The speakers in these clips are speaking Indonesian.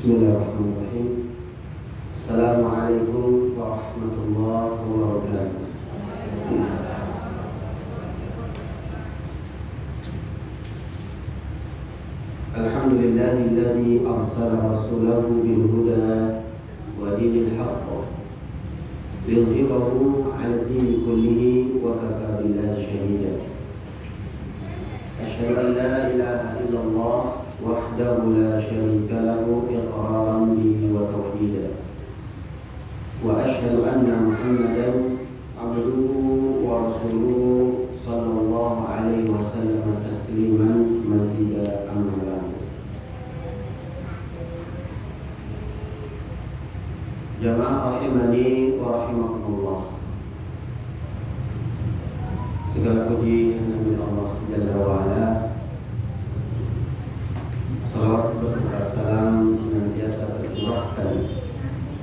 Bismillahirrahmanirrahim. Assalamualaikum warahmatullahi wabarakatuh. Alhamdulillahilladzi arsala rasulahu bil huda wa dinil haqq liyudhhirahu 'ala ad-dini kullihi wa kafa billahi shahida. Asyhadu an la ilaha illallah wahdahu la syarika lahu iqraran bihi wa tauhidan. Wa asyhadu anna Muhammadan abduhu wa rasuluhu sallallahu alaihi wasallam tasliman mazida amma ba'd. Jamaah rahimani wa rahimakumullah. Segala puji hanya milik Allah Jalla wa Ala. Salawat beserta salam senantiasa tercurahkan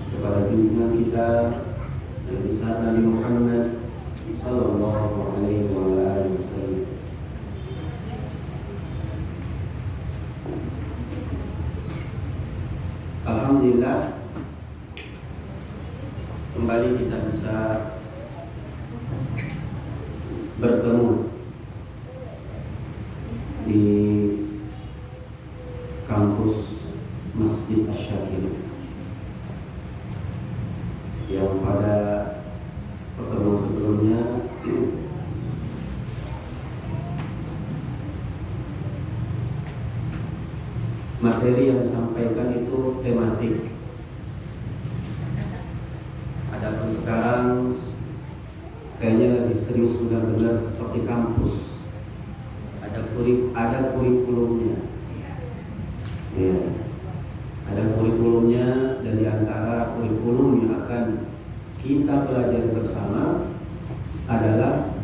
kepada junjungan kita Nabi besar Nabi Muhammad sallallahu alaihi wasallam. Alhamdulillah, kembali kita bisa bertemu di kampus Masjid Asy-Syakir yang pada pertemuan sebelumnya materi yang disampaikan itu tematik. Adapun sekarang kayaknya lebih serius, benar-benar seperti kampus. Ada kurikulumnya. Ya, ada kurikulumnya, dan di antara kurikulum yang akan kita pelajari bersama adalah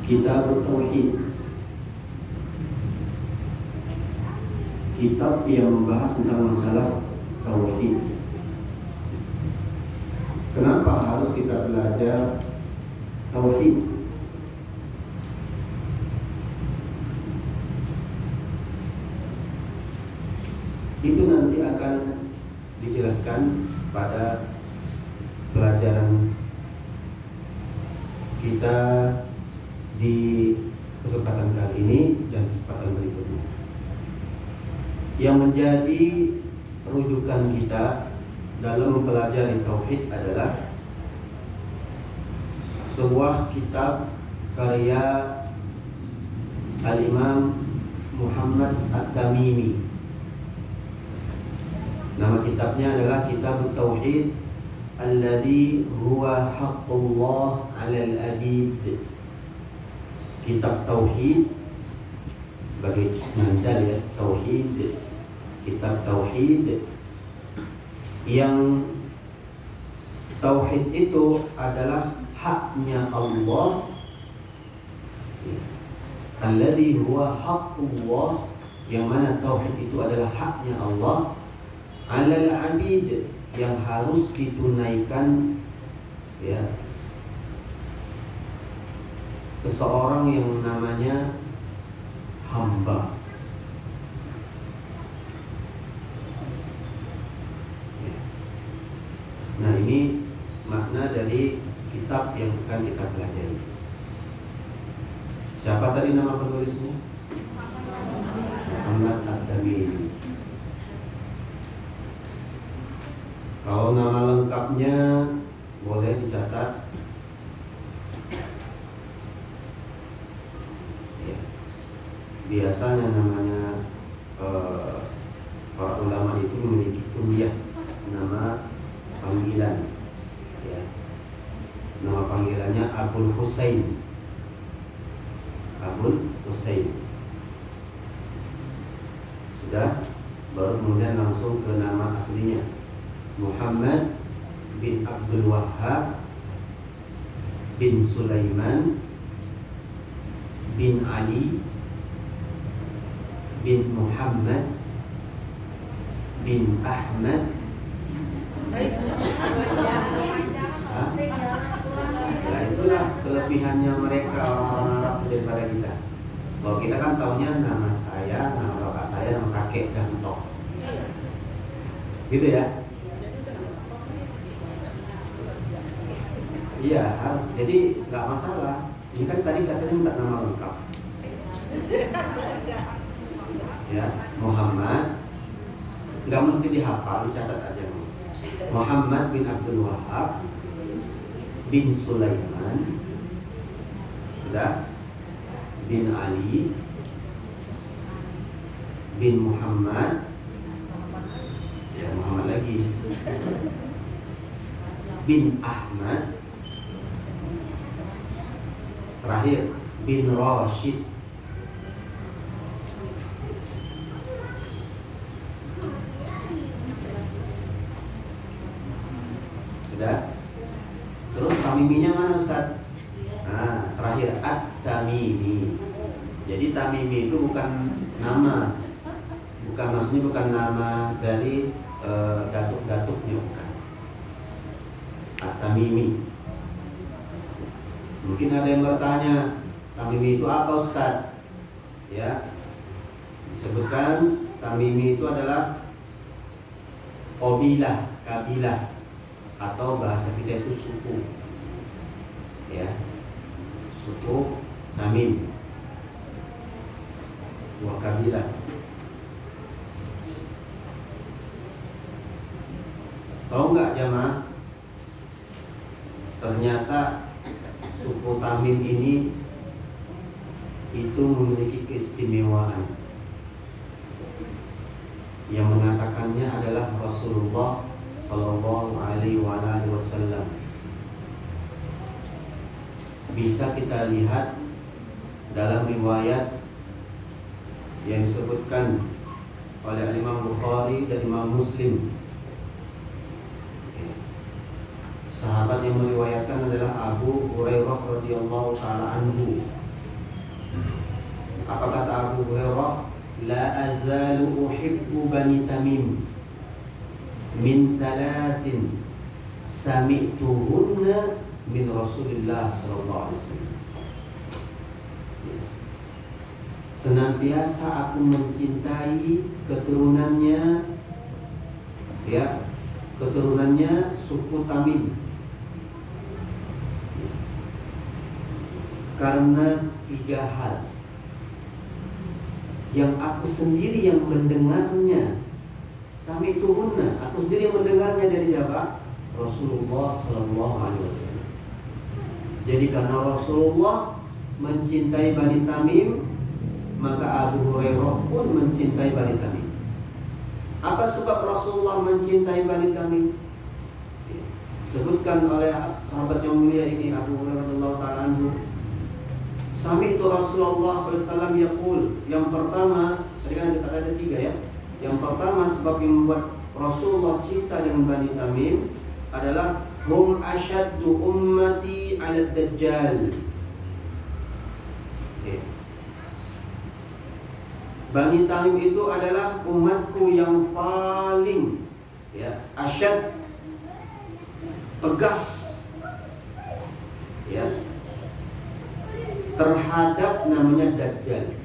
Kitab Tauhid. Kitab yang membahas tentang masalah tauhid. Kenapa harus kita belajar tauhid? Itu nanti akan dijelaskan pada pelajaran kita di kesempatan kali ini dan kesempatan berikutnya. Yang menjadi rujukan kita dalam mempelajari tauhid adalah sebuah kitab karya Al-Imam Muhammad At-Tamimi. Nama kitabnya adalah Kitab Tauhid alladzi huwa haqqullah 'alal 'abid. Kitab Tauhid bagi mandal, ya, tauhid. Kitab Tauhid yang tauhid itu adalah haknya Allah, alladzi huwa haqqullah, yang mana tauhid itu adalah haknya Allah, 'alal 'abid, yang harus ditunaikan, ya, seseorang yang namanya hamba. Nah, ini makna dari kitab yang akan kita pelajari. Siapa tadi nama penulisnya? Muhammad At-Tamimi. Kalau nama lengkapnya boleh dicatat. Ya. Biasanya namanya para ulama itu memiliki kunyah, nama panggilan, ya. Nama panggilannya Abul Husain. Abul Husain. Sudah, baru kemudian langsung ke nama aslinya, Muhammad bin Abdul Wahhab bin Sulaiman bin Ali bin Muhammad bin Ahmad. Nah, itulah kelebihannya mereka, orang-orang Arab daripada kita. Kalau kita kan taunya nama saya, nama bapak saya, nama kakek kakek gantok. Gitu ya. Iya harus, jadi nggak masalah. Ini kan tadi katanya minta nama lengkap. Ya, Muhammad nggak mesti dihafal, catat aja. Muhammad bin Abdul Wahab bin Sulaiman, sudah, bin Ali bin Muhammad, ya Muhammad lagi, bin Ahmad, terakhir bin Rashid. Sudah. Terus tamiminya mana Ustaz? Nah, terakhir at-tamimi. Jadi tamimi itu bukan nama, maksudnya bukan nama dari datuk-datuknya, bukan. At-tamimi. Mungkin ada yang bertanya, tamimi itu apa Ustaz? Ya, disebutkan tamimi itu adalah kabilah, atau bahasa kita itu suku. Ya, suku Tamim, sebuah kabilah. Tahu nggak jamaah? Ternyata suku Tamim ini itu memiliki keistimewaan. Yang mengatakannya adalah Rasulullah Sallallahu Alaihi Wasallam. Bisa kita lihat dalam riwayat yang disebutkan oleh Imam Bukhari dan Imam Muslim. Sahabat yang meriwayatkan adalah Abu Hurairah radhiyallahu taala anhu. Apa kata Abu Hurairah? La azalu uhibbu bani Tamim min thalathin sami'tuhunna min Rasulillah sallallahu alaihi wasallam. Senantiasa aku mencintai keturunannya, ya, keturunannya suku Tamim, karena 3 hal yang aku sendiri yang mendengarnya. Sami'tuhunna, aku sendiri yang mendengarnya dari siapa? Rasulullah sallallahu alaihi wasallam. Jadi karena Rasulullah mencintai Bani Tamim, maka Abu Hurairah pun mencintai Bani Tamim. Apa sebab Rasulullah mencintai Bani Tamim? Sebutkan oleh sahabat yang mulia ini, Abu Hurairah radhiyallahu ta'ala anhu. Sami'tu Rasulullah SAW yaqul. Yang pertama, tadi kan ada 3 ya. Yang pertama sebab yang membuat Rasulullah cinta dengan Bani Tamim adalah hum asyaddu ummati 'ala dajjal. Bani Tamim itu adalah umatku yang paling, ya, asyad, tegas, ya, terhadap namanya Dajjal.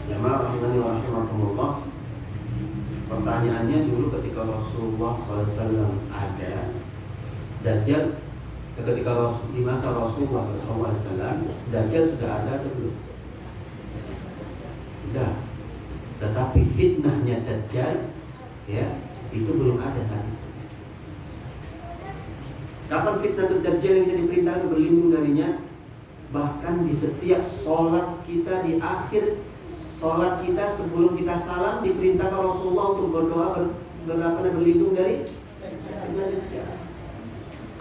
Jamaah rahimani wa rahimakumullah. Pertanyaannya dulu ketika Rasulullah SAW ada, Dajjal ketika di masa Rasulullah SAW, Dajjal sudah ada atau belum? Sudah. Tetapi fitnahnya Dajjal, ya, itu belum ada saat itu. Kapan fitnah Dajjal yang kita diperintahkan berlindung darinya? Bahkan di setiap sholat kita, di akhir sholat kita sebelum kita salam, diperintahkan Rasulullah untuk berdoa berlindung dari fitnah Dajjal.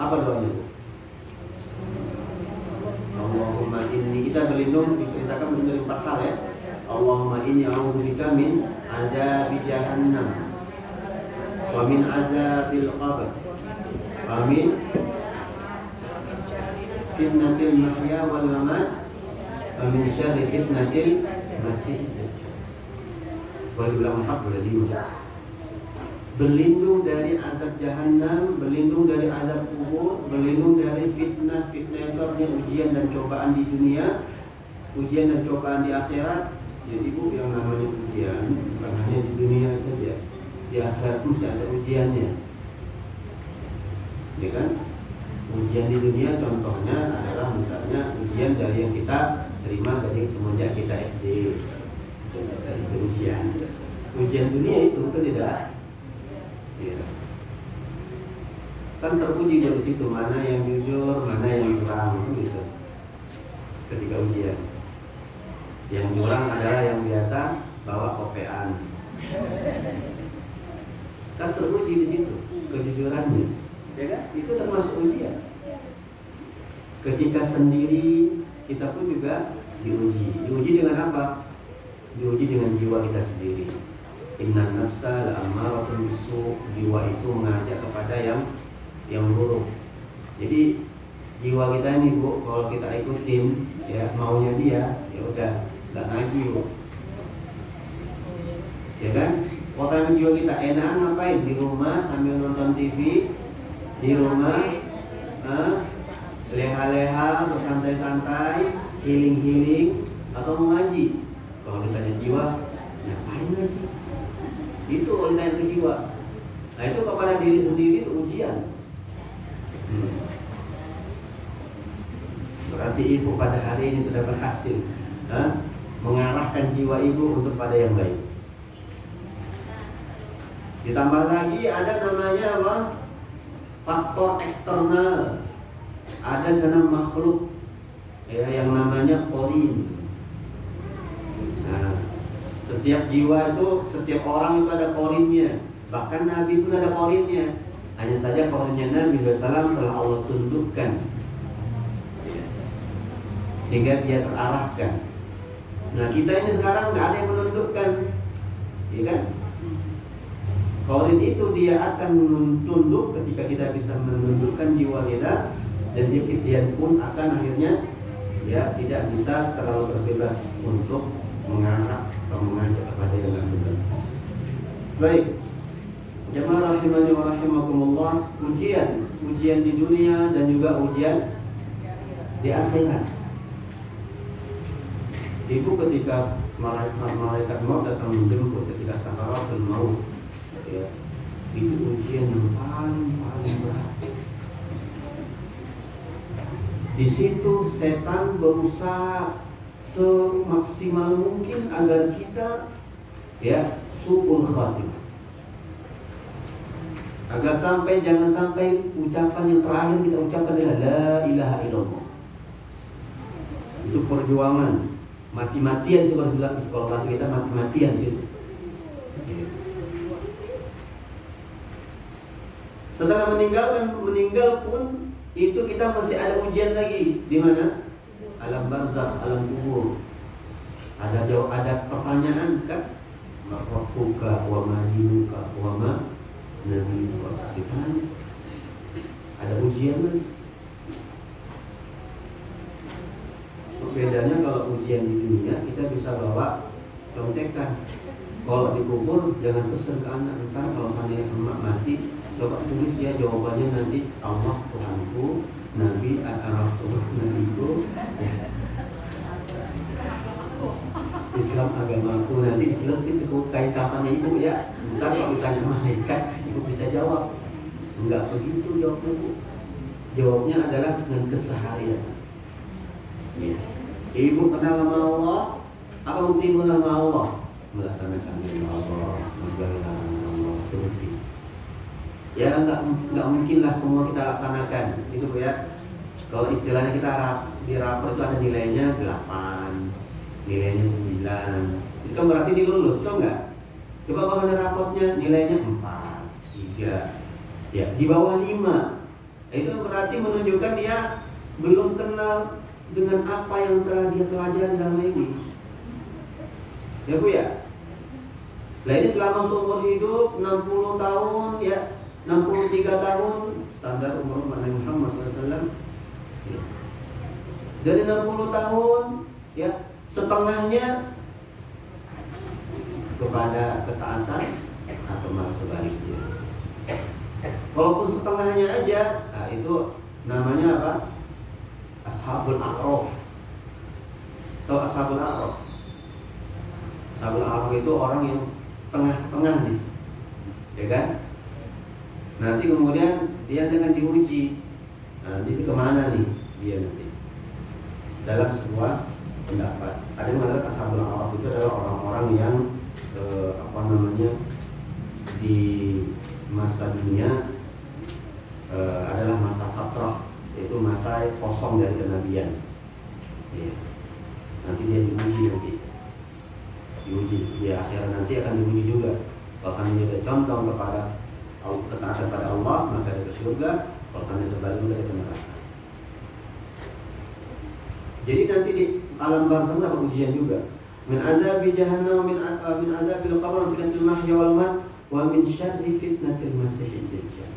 Apa doanya? Allahumma inni, kita berlindung, diperintahkan berlindung dari 4 hal, ya. Allahumma inni a'udzubika min adzabi jahannam wa min adzabil qabr wa min fitnatil mahya wal mamat wa min syarri fitnatil masih dajjal. Boleh bilang 4, boleh 5. Berlindung dari azab jahannam, berlindung dari azab kubur, berlindung dari fitnah. Fitnah itu artinya ujian dan cobaan di dunia, ujian dan cobaan di akhirat, ya ibu, yang namanya ujian bukan hanya di dunia saja, di akhirat pun ada ujiannya, ya kan? Ujian di dunia contohnya adalah misalnya ujian dari yang kita terima dari semenjak kita SD, itu ujian. Ujian dunia itu betul tidak? Ya. Kan teruji dari situ mana yang jujur, mana yang curang, gitu. Ketika ujian, yang curang adalah yang biasa bawa kopean. Kan teruji di situ kejujurannya, ya kan? Itu termasuk ujian. Ketika sendiri kita pun juga diuji. Diuji dengan apa? Diuji dengan jiwa kita sendiri. Inna nafsa la'ammaratun bisu'. Jiwa itu mengajak kepada yang buruk. Jadi jiwa kita ini, Bu, kalau kita ikutin ya maunya dia, ya udah nggak ngaji, Bu. Ya kan? Kalau jiwa kita enak ngapain? Di rumah sambil nonton TV, di rumah leha-leha, bersantai-santai, healing-healing, atau mengaji. Kalau ditanya jiwa, ngapain ngaji? Itu kalau ditanya ke jiwa. Nah itu kepada diri sendiri itu ujian. Berarti ibu pada hari ini sudah berhasil mengarahkan jiwa ibu untuk pada yang baik. Ditambah lagi ada namanya apa? Faktor eksternal. Ada sana makhluk ya yang namanya korin. Nah, setiap jiwa itu, setiap orang itu ada korinnya. Bahkan Nabi pun ada korinnya. Hanya saja korinnya Nabi SAW telah Allah tundukkan ya, sehingga dia terarahkan. Nah kita ini sekarang nggak ada yang menundukkan, ya kan? Korin itu dia akan tunduk ketika kita bisa menundukkan jiwa kita. Dan dia pun akan akhirnya ya tidak bisa terlalu berbebas untuk mengarah atau mengajak kepada yang benar. Baik, jemaah rahimani wa rahimakumullah, ujian di dunia dan juga ujian di akhirat. Ibu ketika malaikat maut datang menjemput ketika sakaratul maut, ya, itu ujian yang paling berat. Di situ setan berusaha semaksimal mungkin agar kita ya su'ul khatimah. Agar jangan sampai ucapan yang terakhir kita ucapkan adalah la ilaha illallah. Itu perjuangan mati-matian sih kalau bilang psikolog kita, mati-matian situ. Setelah meninggal pun itu kita masih ada ujian lagi. Di mana? Alam barzakh, alam kubur. Ada pertanyaan kan? Rabbuka wa ma dinuka wa ma nabiyuka. Ditanya. Ada ujian lagi. Bedanya kalau ujian di dunia kita bisa bawa contekan. Kalau di kubur jangan pesan ke anak, ntar kalau seandainya emak mati, coba tulis ya jawabannya nanti, Allah Tuhanku, Nabi Rasulullah Nabiku, ya. Islam agamaku, nanti Islam itu kaitannya itu ya. Ntar kalau ditanya malaikat, ibu bisa jawab. Enggak begitu jawabnya, Bu. Jawabnya adalah dengan keseharian. Ya. Ibu kenal sama Allah, apa bukti ibu kenal sama Allah? Melaksanakan firman Allah, menjalankan Allah, itu bukti. Ya nggak mungkin lah semua kita laksanakan, itu Bu ya. Kalau istilahnya kita di rapor itu ada nilainya 8, nilainya 9, itu kan berarti dilulus, betul nggak? Coba kalau ada raportnya nilainya 4, 3, ya di bawah 5, itu berarti menunjukkan dia belum kenal dengan apa yang telah dia pelajari selama ini. Ya Bu ya. Nah ini selama seumur hidup 60 tahun ya, 63 tahun standar umur Nabi Muhammad SAW. Ya. Dari 60 tahun ya, setengahnya kepada ketaatan atau malah sebaliknya. Walaupun setengahnya aja, nah itu namanya apa? Ashabul A'raf. Tahu Ashabul A'raf? Ashabul A'raf itu orang yang setengah-setengah nih, ya kan? Nanti kemudian dia akan diuji. Nah, nanti kemana nih dia nanti? Dalam sebuah pendapat, ada yang mengatakan Ashabul A'raf itu adalah orang-orang yang di masa dunia adalah masa fatrah, yaitu masa kosong dari kenabian. Ya. Nanti dia diuji di akhirat, nanti akan diuji juga. Kalau dia ada condong kepada ketaatan pada Allah, maka dia ke surga. Kalau sebaliknya dia ke neraka. Jadi nanti di alam barzakh ada ujian juga. Min azabi jahannam, min azabil qabr, min fitnatil mahya wal mat, wa min syarri fitnatil masiihid dajjal.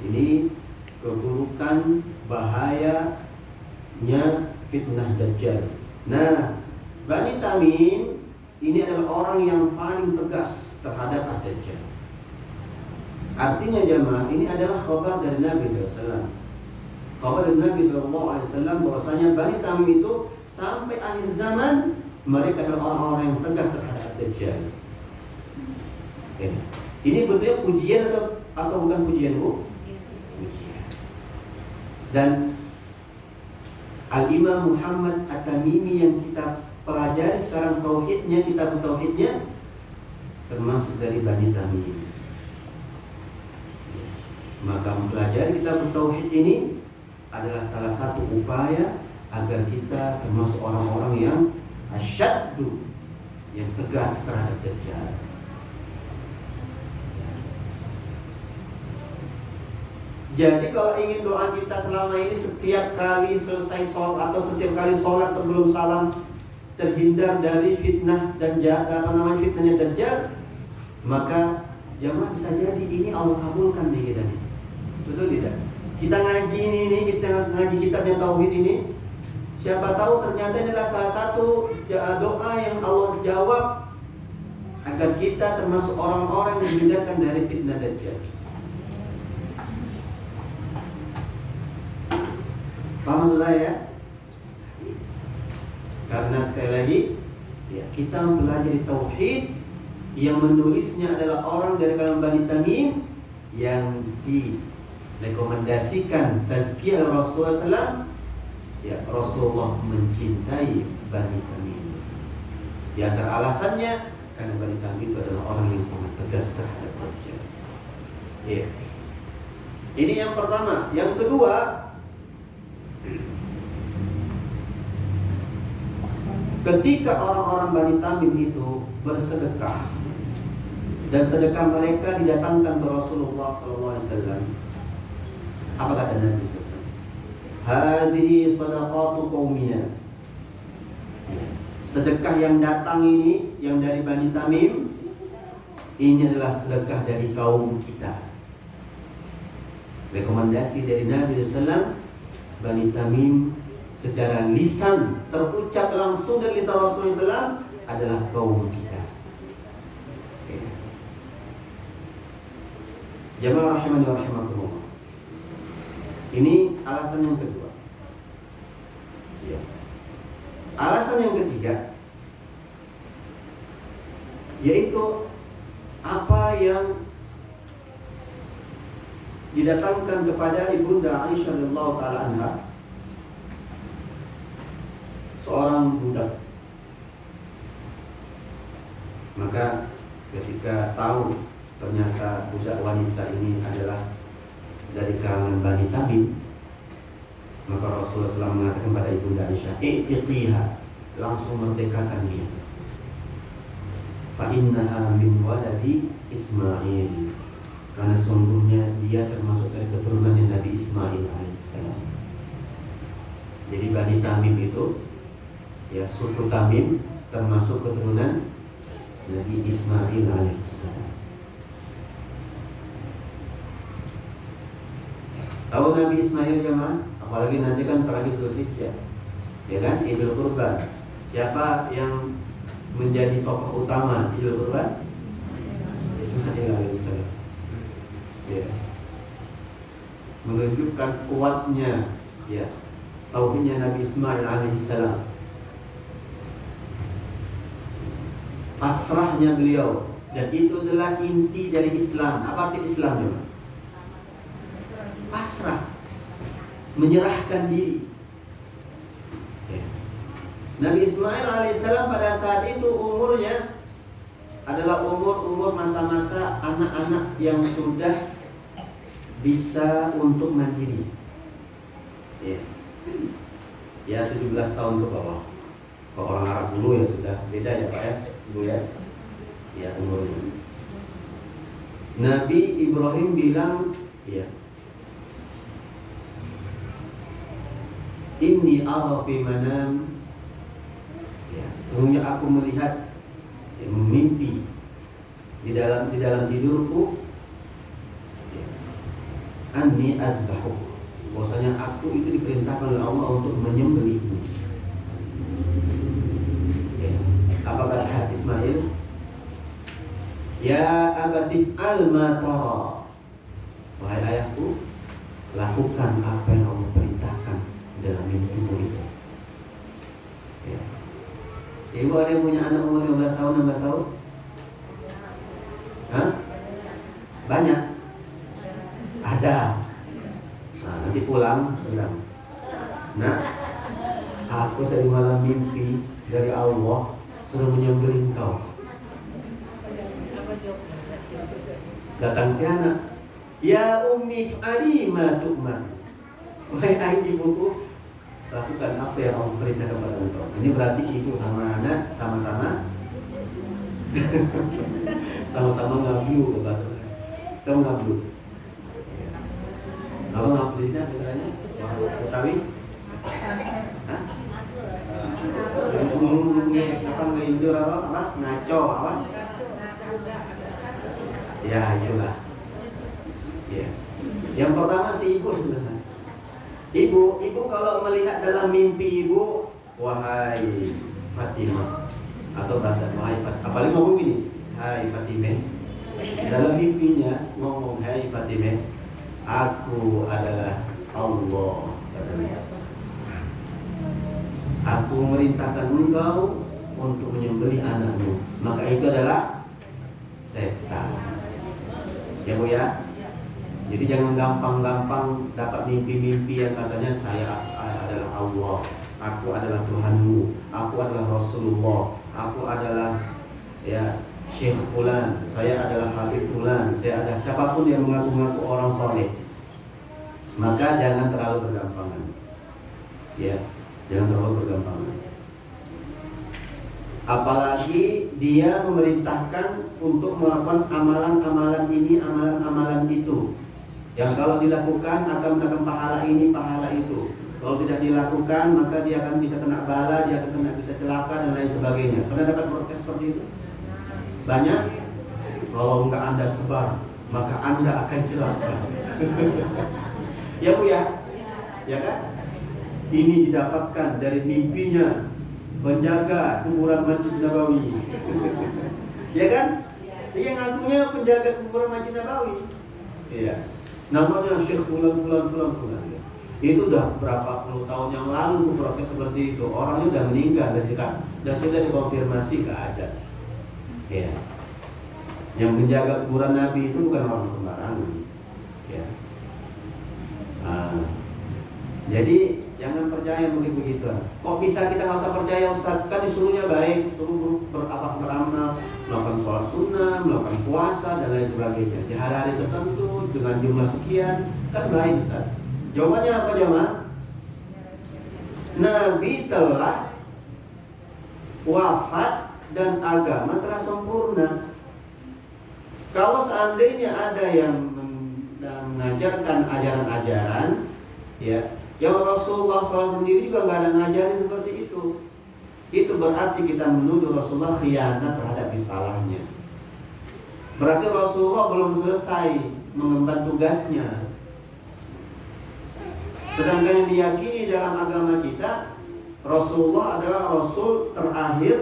Ini keburukan bahayanya fitnah dajjal. Nah, Bani Tamim ini adalah orang yang paling tegas terhadap ad-dajjal. Artinya jemaah, ini adalah khabar dari Nabi SAW. Khabar dari Nabi SAW bahwasanya Bani Tamim itu sampai akhir zaman mereka adalah orang-orang yang tegas terhadap ad-dajjal. Ini bentuknya pujian atau bukan pujian, Bu? Pujian. Dan Al-Imam Muhammad At-Tamimi yang kita pelajari sekarang tauhidnya, kitab tauhidnya termasuk dari Bani Tamim. Maka mempelajari kitab tauhid ini adalah salah satu upaya agar kita termasuk orang-orang yang asyaddu, yang tegas terhadap dajjal. Jadi kalau ingin doa kita selama ini setiap kali selesai sholat atau setiap kali sholat sebelum salam terhindar dari fitnah dan fitnahnya dajjal, maka jamaah bisa jadi ini Allah kabulkan nih kita. Betul tidak? Kita ngaji ini, kita ngaji kitabnya tauhid ini, siapa tahu ternyata ini adalah salah satu doa yang Allah jawab agar kita termasuk orang-orang yang dihindarkan dari fitnah dajjal. Paham maksud saya? Karena sekali lagi ya, kita mempelajari tauhid yang menulisnya adalah orang dari kalangan Bani Tamim yang direkomendasikan tazkiyah Rasulullah SAW. Ya, Rasulullah mencintai Bani Tamim. Di antara alasannya karena Bani Tamim itu adalah orang yang sangat tegas terhadap dajjal. Ya. Ini yang pertama. Yang kedua, ketika orang-orang Bani Tamim itu bersedekah dan sedekah mereka didatangkan ke Rasulullah SAW, apa kata Nabi SAW? Hadhihi sadaqatu qaumina. Sedekah yang datang ini, yang dari Bani Tamim, ini adalah sedekah dari kaum kita. Rekomendasi dari Nabi SAW, Bani Tamim secara lisan terucap langsung dari lisan Rasulullah SAW adalah kaum kita. Jamaah rahimani wa rahimakumullah. Ini alasan yang kedua. Ya. Alasan yang ketiga yaitu apa yang didatangkan kepada Ibunda Aisyah radhiyallahu taala anha, seorang budak. Maka ketika tahu ternyata budak wanita ini adalah dari kalangan Bani Tamim, maka Rasulullah SAW mengatakan kepada Ibunda Aisyah, "I'tiqiha," langsung merdekakan dia. Fa innaha min waladi Ismail, karena sungguhnya dia termasuk dari keturunan Nabi Ismail alaihissalam. Jadi Bani Tamim itu, ya, suku Tamim termasuk keturunan Nabi Ismail alaihissalam. Tahu Nabi Ismail jemaah? Apalagi nanti kan terakhir Zulhijjah, ya kan, Idul Kurban. Siapa yang menjadi tokoh utama Idul Kurban? Ismail alaihissalam. Ya. Menunjukkan kuatnya, ya, tauhidnya Nabi Ismail alaihissalam. pasrahnya beliau, dan itu adalah inti dari Islam. Apa arti Islam juga? Pasrah, menyerahkan diri. Nabi Ismail alaihissalam pada saat itu umurnya adalah umur masa-masa anak-anak yang sudah bisa untuk mandiri. Ya 17 tahun ke bawah. Kalau orang Arab dulu ya sudah beda ya Pak ya, Ibu ya. Ya umurnya. Nabi Ibrahim bilang, ya, inni ara fi manam, ya, sesungguhnya aku melihat, ya, mimpi di dalam tidurku, ya, anni adzbahu, bahwasanya aku itu diperintahkan oleh Allah untuk menyembelihmu. Ya, apa kata Ismail? Ya abati al-ma tara, wahai ayahku, lakukan apa yang Allah perintahkan dalam mimpimu itu. Ya. Ibu ada yang punya anak umur 15 tahun, 16 tahun? Hah? Banyak? Ada. Nah, nanti pulang bilang, nah, aku tadi malam mimpi dari Allah suruh menyembelih kau. Datang si anak, ya ummi fa'ali ma tu'mar, wahai ibuku, lakukan apa yang Allah perintahkan kepada engkau. Ini berarti ibu sama anak sama-sama sama-sama ngablu bahasa. Kamu ngablu. Kalau ngablu di sini apa istilahnya? Betawi? Hah? Apa ngelindur atau apa? Ngaco apa? Ya itulah. Ya. Yang pertama si ibu. Ibu kalau melihat dalam mimpi ibu, wahai Fatimah, atau bahasa wahai Fatimah, apalagi ngomong gini, hai Fatimah. Dalam mimpinya ngomong, hai Fatimah, aku adalah Allah, katanya. Aku merintahkan engkau untuk menyembelih anakmu, maka itu adalah setan. Ya Bu ya. Jadi jangan gampang-gampang dapat mimpi-mimpi yang katanya saya adalah Allah, aku adalah Tuhanmu, aku adalah Rasulullah, aku adalah ya Syekh Fulan, saya adalah Habib Fulan, saya ada siapapun yang mengaku-ngaku orang soleh. Maka jangan terlalu bergampangan. Ya, jangan terlalu bergampangan. Apalagi dia memerintahkan untuk melakukan amalan-amalan ini, amalan-amalan itu, yang kalau dilakukan akan mendapat pahala ini, pahala itu. Kalau tidak dilakukan maka dia akan bisa kena bala, dia akan bisa celaka dan lain sebagainya. Pernah dapat protes seperti itu? Banyak. Kalau enggak Anda sebar, maka Anda akan celaka. Ya Bu ya? Ya kan? Ini didapatkan dari mimpinya penjaga kuburan Masjid Nabawi. Ya kan? Dia ngakunya penjaga kuburan Masjid Nabawi. Iya. Namanya Syekh Fulan. Itu udah berapa puluh tahun yang lalu protes seperti itu. Orangnya udah meninggal dan sudah dikonfirmasi keadaan. Ya. Yang menjaga kuburan Nabi itu bukan orang sembarangan. Ya. Jadi jangan percaya begitu. Kok bisa kita nggak usah percaya Ustaz? Kan disuruhnya baik, suruh beramal, melakukan sholat sunnah, melakukan puasa dan lain sebagainya di hari-hari tertentu dengan jumlah sekian, kan baik Ustaz. Jawabannya apa jemaah? Nabi telah wafat dan agama telah sempurna. Kalau seandainya ada yang mengajarkan ajaran-ajaran, ya, yang Rasulullah SAW sendiri juga nggak ada ngajarin seperti itu berarti kita menuduh Rasulullah khianat terhadap risalahnya. Berarti Rasulullah belum selesai mengemban tugasnya. Sedangkan yang diyakini dalam agama kita, Rasulullah adalah Rasul terakhir,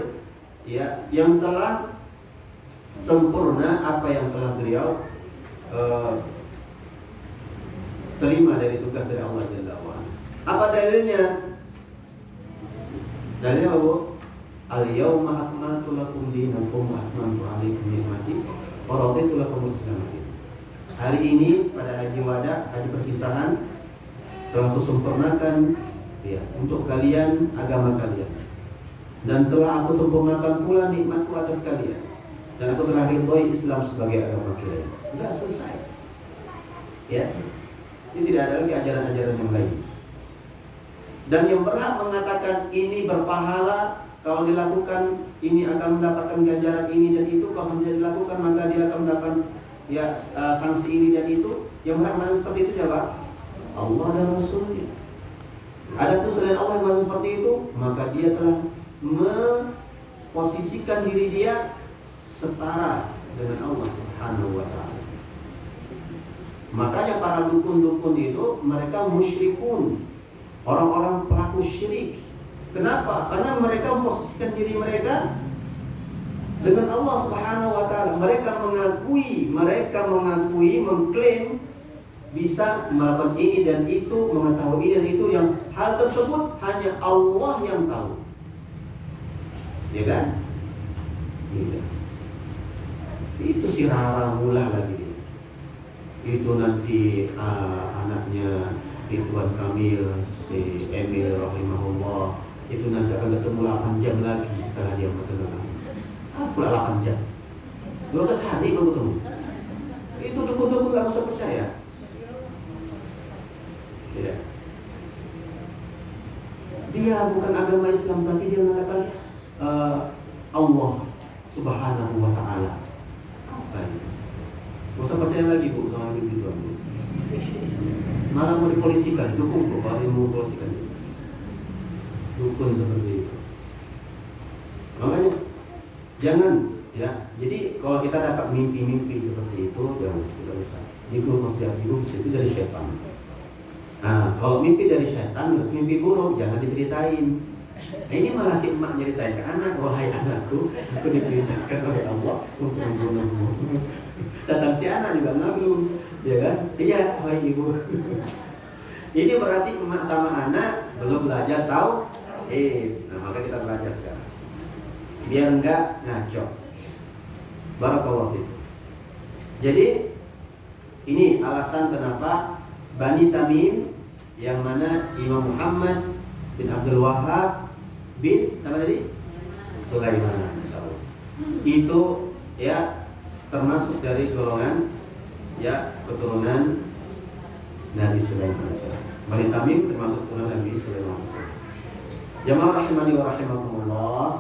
ya, yang telah sempurna apa yang telah beliau terima dari tugas dari Allah Jalla wa'ala. Apa dalilnya? Dalilnya apa Bu? Al-yawma akmaltu lakum dinakum wa raditu lakumul Islam. Hari ini pada haji wada, haji perpisahan, telah kusempurnakan ya untuk kalian agama kalian, dan telah aku sempurnakan pula nikmatku atas kalian, dan aku telah ridhoi Islam sebagai agama kalian. Sudah selesai. Ya, ini tidak ada lagi ajaran-ajaran yang lain. Dan yang berhak mengatakan ini berpahala kalau dilakukan, ini akan mendapatkan ganjaran ini dan itu, kalau tidak dilakukan maka dia akan mendapatkan ya sanksi ini dan itu. Yang berhak mengatakan seperti itu siapa? Allah dan Rasulnya. Adapun selain Allah yang mengatakan seperti itu, maka dia telah memposisikan diri dia setara dengan Allah Subhanahu wa ta'ala. Makanya para dukun-dukun itu mereka musyrikun, orang-orang pelaku syirik. Kenapa? Karena mereka memposisikan diri mereka dengan Allah Subhanahu wa ta'ala. Mereka mengakui, mengklaim bisa melakukan ini dan itu, mengetahui ini dan itu, yang hal tersebut hanya Allah yang tahu. Ya kan? Iya. Itu si Rara Mula lagi. Itu nanti anaknya Ridwan Kamil, si Emil rahimahullah, itu nanti akan ketemu 8 jam lagi setelah dia berkenalan. Pula 8 jam, 12 hari baru ketemu. Itu dukun-dukun gak usah percaya. Tidak. Dia bukan agama Islam, tapi dia mengatakan Allah Subhanahu wa ta'ala. Apa itu? Gak usah percaya lagi bu sama gitu bu. Malah mau dipolisikan, dukun bu, paling mau dipolisikan. Dukun seperti itu. Makanya jangan ya. Jadi kalau kita dapat mimpi-mimpi seperti itu, jangan, tidak usah. Itu maksudnya itu dari syaitan. Nah, kalau mimpi dari syaitan, mimpi buruk, jangan diceritain. Nah, ini malah si emak nyeritain ke anak, wahai anakku, aku diperintahkan oleh Allah untuk membunuhmu. Datang si anak juga ngablu, ya kan? Iya, wahai ibu. Ini berarti emak sama anak belum belajar tahu. Nah, maka kita belajar sekarang. Biar enggak ngaco. Barakallahu fiik. Jadi ini alasan kenapa Bani Tamim, yang mana Imam Muhammad bin Abdul Wahhab bin apa tadi? Sulaiman, itu ya termasuk dari golongan ya keturunan Nabi Sulaiman. Bani Tamim termasuk keturunan Nabi Sulaiman. Jamaah rahimani wa rahimakumullah.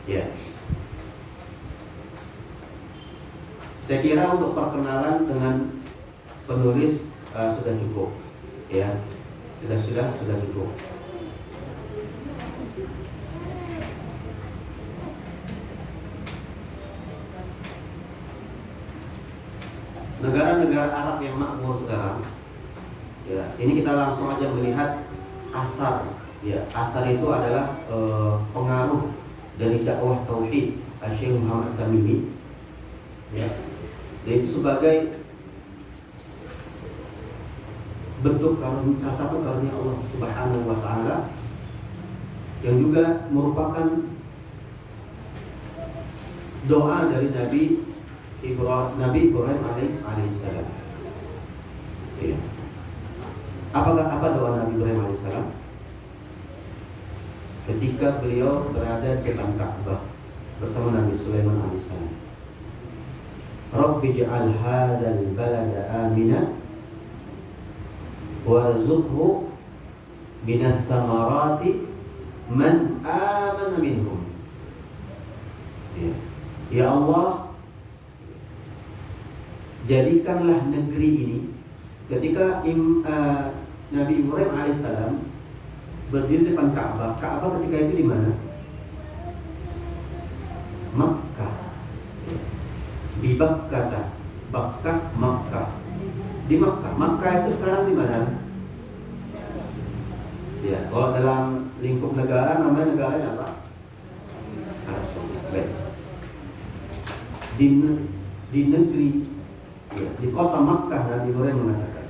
Ya. Saya kira untuk perkenalan dengan penulis sudah cukup, ya, sudah cukup. Negara-negara Arab yang makmur sekarang, ya, ini kita langsung aja melihat asar, ya, asar itu adalah pengaruh dari dakwah tauhid Syekh Muhammad Tamimi, ya. Itu sebagai bentuk karunia, salah satu karunia Allah Subhanahu wa ta'ala, yang juga merupakan doa dari Nabi Ibrahim alaihissalam. Ya. Apa doa Nabi Ibrahim alaihissalam ketika beliau berada di depan Ka'bah bersama Nabi Sulaiman alaihissalam? Rabbi ij'al hadzal balada amina warzuqhu minas samarati man amana minhum. Ya Allah, jadikanlah negeri ini, ketika Nabi Ibrahim alaihissalam berdiri di depan Ka'bah. Ka'bah ketika itu di mana? Makkah. Di Bakkah, Makkah. Di Makkah. Makkah itu sekarang di mana? Ya, kalau dalam lingkup negara namanya negaranya apa? Arab Saudi. Di negeri, ya, di kota Makkah, Nabi Ibrahim mengatakan,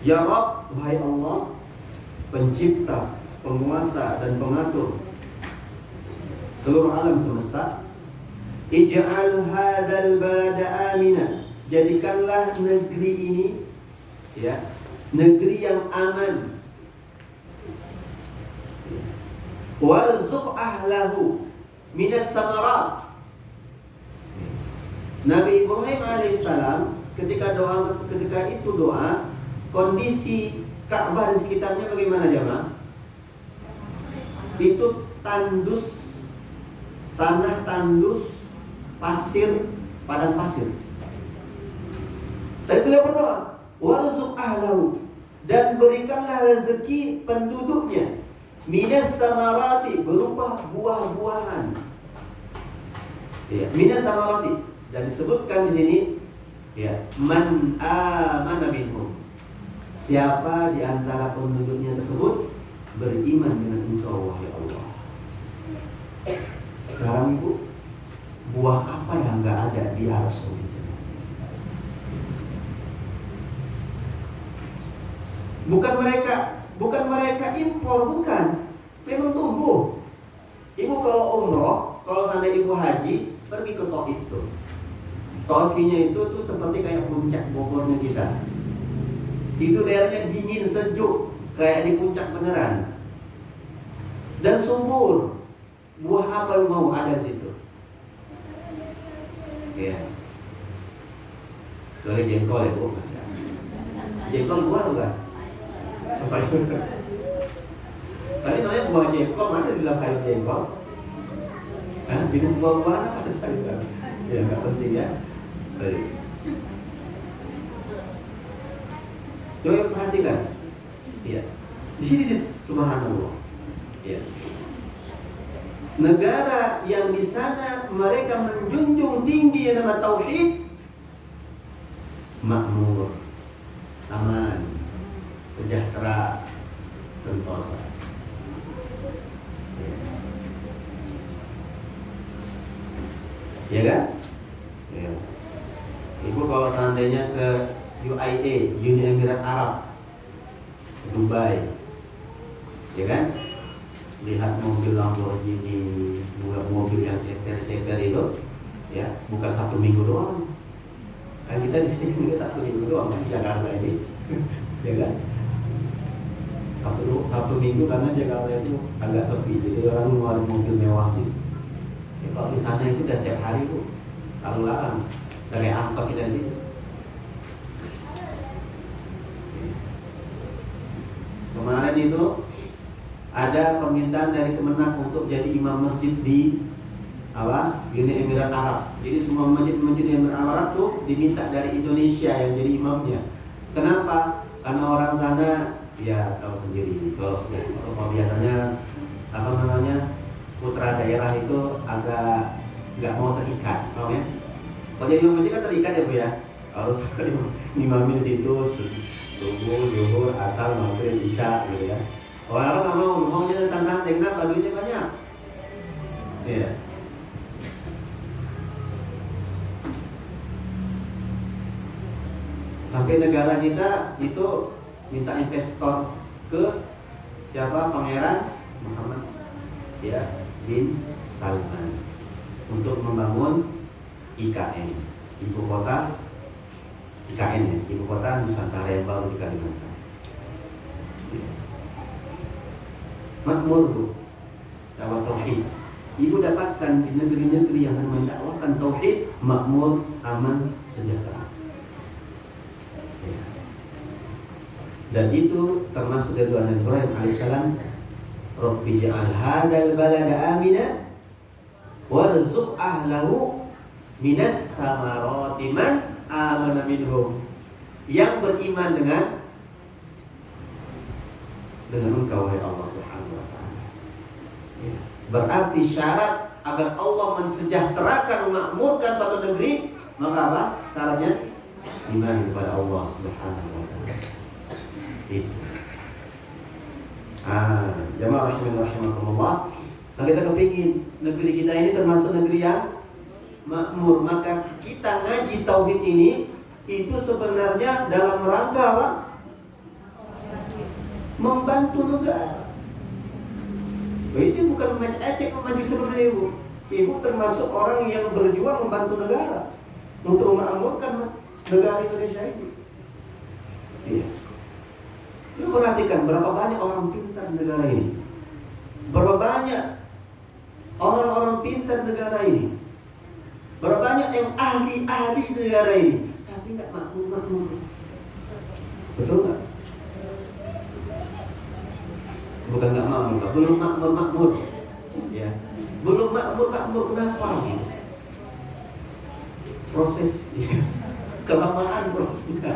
Ya Rabb, wahai Allah, pencipta, penguasa dan pengatur seluruh alam semesta. Ij'al hadzal balada amina, jadikanlah negeri ini ya, negeri yang aman. Warzuq ahlahu minas samarat. Nabi Ibrahim alaihissalam ketika itu doa, kondisi Ka'bah di sekitarnya bagaimana jemaah? Itu tandus, tanah tandus, pasir, padang pasir. Tapi beliau berdoa, warzuq ahlahu, dan berikanlah rezeki penduduknya, minas samarati, berupa buah-buahan. Ya, minas samarati, dan disebutkan di sini ya, man amana minhum, siapa di antara penduduknya tersebut beriman dengan Engkau wahai Allah. Sekarang Ibu, buah apa yang enggak ada di Arab Saudi? Bukan mereka impor, bukan. Memang tumbuh. Ibu kalau umroh, kalau seandainya ibu haji, pergi ke Taif itu. Taifnya itu tuh seperti kayak puncak Bogornya kita. Itu daerahnya dingin sejuk, kayak di puncak beneran. Dan subur. Buah apa yang mau ada di situ? Ya. Kecuali jengkol ya Bu. Jengkol buah bukan? Sayur. Tadi namanya buah jengkol, mana bilang sayur jengkol? Jadi sebuah buah apa sih sayur? Ya nggak penting ya. Baik. Coba perhatikan. Ya. Di sini subhanallah. Ya. Negara yang di sana mereka menjunjung tinggi yang nama tauhid, makmur, aman, sejahtera, sentosa. Ya kan? Ya. Ibu kalau seandainya ke UAE, Uni Emirat Arab, Dubai, ya kan? Lihat mobil Lamborghini, mobil yang ceker-ceker itu, ya, bukan 1 minggu doang. Kan kita di sini juga 1 minggu doang di Jakarta ini, ya kan? Satu minggu karena Jakarta itu agak sepi, jadi orang ngeluarin mobil mewah gitu. Ya, kalau di sana itu udah tiap hari Bu, lalu larang dari angkot kita di situ. Kemarin itu ada permintaan dari Kemenak untuk jadi imam masjid di Uni Emirat Arab. Jadi semua masjid-masjid yang Emirat Arab tuh diminta dari Indonesia yang jadi imamnya. Kenapa? Karena orang sana ya tahu sendiri. Kalau biasanya apa namanya, putra daerah itu agak nggak mau terikat, tahu ya? Kalau jadi imam masjid kan terikat ya Bu ya. Harus imamin situ subuh, zuhur, asar, maghrib, isya gitu ya. Orang nggak maunya santai, kenapa? Duitnya banyak. Iya. Sampai negara kita itu minta investor ke siapa? Pangeran Muhammad ya bin Salman untuk membangun IKN, ibu kota IKN ya, ibu kota Nusantara yang baru di Kalimantan. Makmur Bu, dakwah tauhid. Ibu dapatkan di negeri-negeri yang mendakwakan tauhid, makmur, aman, sejahtera. Ya. Dan itu termasuk dari doa Nabi Ibrahim alaihissalam, Rabbi ja'al hadzal balada amina warzuq ahlahu minats thamarati man amana minhum, yang beriman dengan Engkau wahai Allah Subhanahu wa taala. Ya. Berarti syarat agar Allah mensejahterakan, memakmurkan suatu negeri, maka apa? Syaratnya iman kepada Allah Subhanahu wa taala. Itu. Jamaah rahimakumullah. Nah, kita kepingin negeri kita ini termasuk negeri yang makmur, maka kita ngaji tauhid ini itu sebenarnya dalam rangka apa? Membantu negara. Ini bukan ecek memaji sebenarnya ibu. Ibu termasuk orang yang berjuang membantu negara untuk memakmurkan negara Indonesia ini. Iya. Lu perhatikan berapa banyak orang pintar di negara ini. Berapa banyak orang-orang pintar negara ini. Berapa banyak yang ahli-ahli negara ini, tapi nggak makmur-makmur. Betul nggak? Bukan nggak makmur, belum makmur-makmur. Ya, belum makmur-makmur. Kenapa? Proses, ya. Kelamaan prosesnya.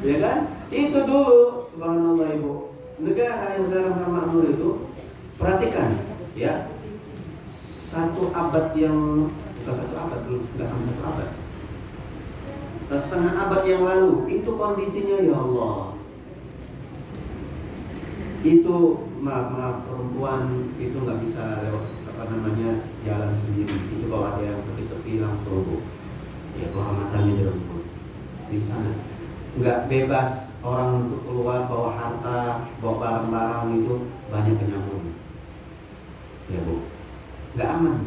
Ya kan? Itu dulu, subhanallah ibu. Negara yang sekarang makmur itu, perhatikan, ya. Satu abad yang bukan satu abad, belum nggak sampai satu abad. Setengah abad yang lalu, itu kondisinya ya Allah. Itu maaf perempuan itu nggak bisa lewat jalan sendiri. Itu kalau ada yang sepi-sepi langsung ya kehormatannya direnggut di sana. Nggak bebas orang untuk keluar bawa harta, bawa barang-barang itu banyak penyambung. Ya bu, nggak aman.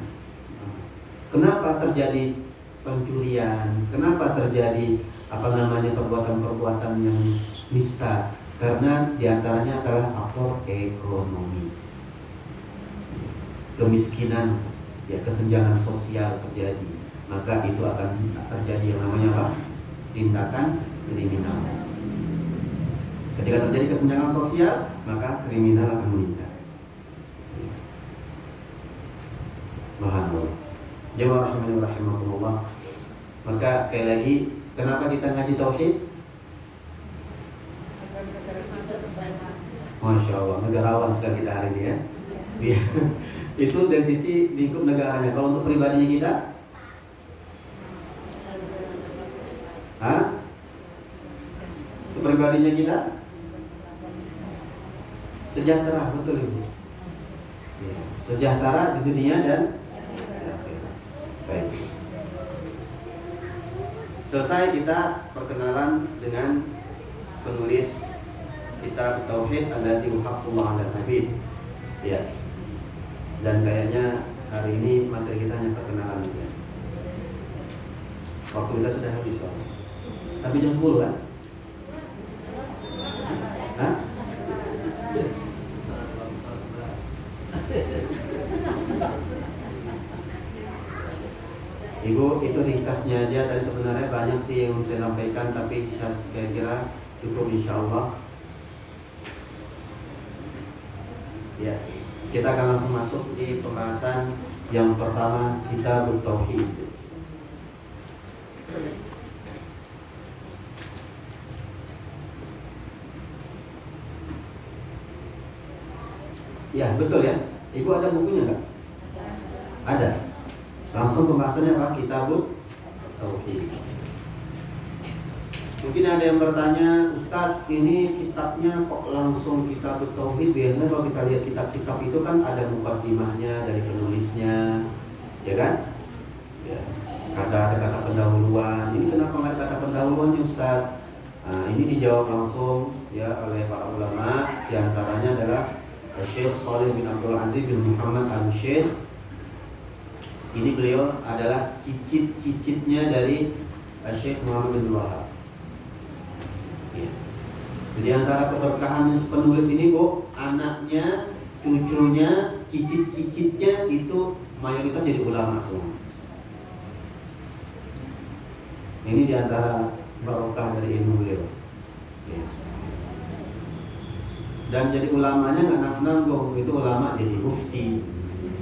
Kenapa terjadi pencurian? Kenapa terjadi perbuatan-perbuatan yang nista? Karena diantaranya adalah faktor ekonomi, kemiskinan, ya kesenjangan sosial terjadi. Maka itu akan terjadi yang namanya apa? Tindakan kriminal. Ketika terjadi kesenjangan sosial, maka kriminal akan meningkat. Subhanallah. Jawab rahimahullah. Maka sekali lagi, kenapa kita ngaji tauhid? Masya Allah, negarawan sekali kita hari ini ya. Itu dari sisi lingkup negaranya. Kalau untuk pribadinya kita, untuk pribadinya kita sejahtera, betul ibu. Sejahtera di dunia dan akhirat. Baik. Selesai kita perkenalan dengan penulis kitab Tauhid allati haqqullah 'ala al-'abid. Ya. Dan kayaknya hari ini materi kita hanya perkenalan saja. Waktu kita sudah habis soalnya. Sampai jam 10 kan? Hah? Ibu, itu ringkasnya aja. Tadi sebenarnya banyak sih yang saya sampaikan, tapi saya kira cukup insyaallah. Ya, kita akan langsung masuk di pembahasan yang pertama, Kitab Tauhid. Ya, betul ya. Ibu ada bukunya nggak? Ada. Langsung pembahasannya apa? Kitab Tauhid. Mungkin ada yang bertanya, Ustadz, ini kitabnya kok langsung Kitab Tauhid? Biasanya kalau kita lihat kitab-kitab itu kan ada mukadimahnya dari penulisnya, ya kan? Ya. Ada kata pendahuluan. Ini kenapa nggak ada kata pendahuluannya, Ustadz? Nah, ini dijawab langsung ya oleh para ulama. Di antaranya adalah Syekh Shalih bin Abdul Aziz bin Muhammad Al-Syekh. Ini beliau adalah cicit-cicitnya dari Syekh Muhammad bin Wahab. Ya. Jadi antara keberkahan penulis ini, Bu, anaknya, cucunya, cicit-cicitnya itu mayoritas jadi ulama semua. Ini diantara barokah dari ilmu beliau. Ya. Dan jadi ulamanya nggak nanggung, itu ulama jadi mufti.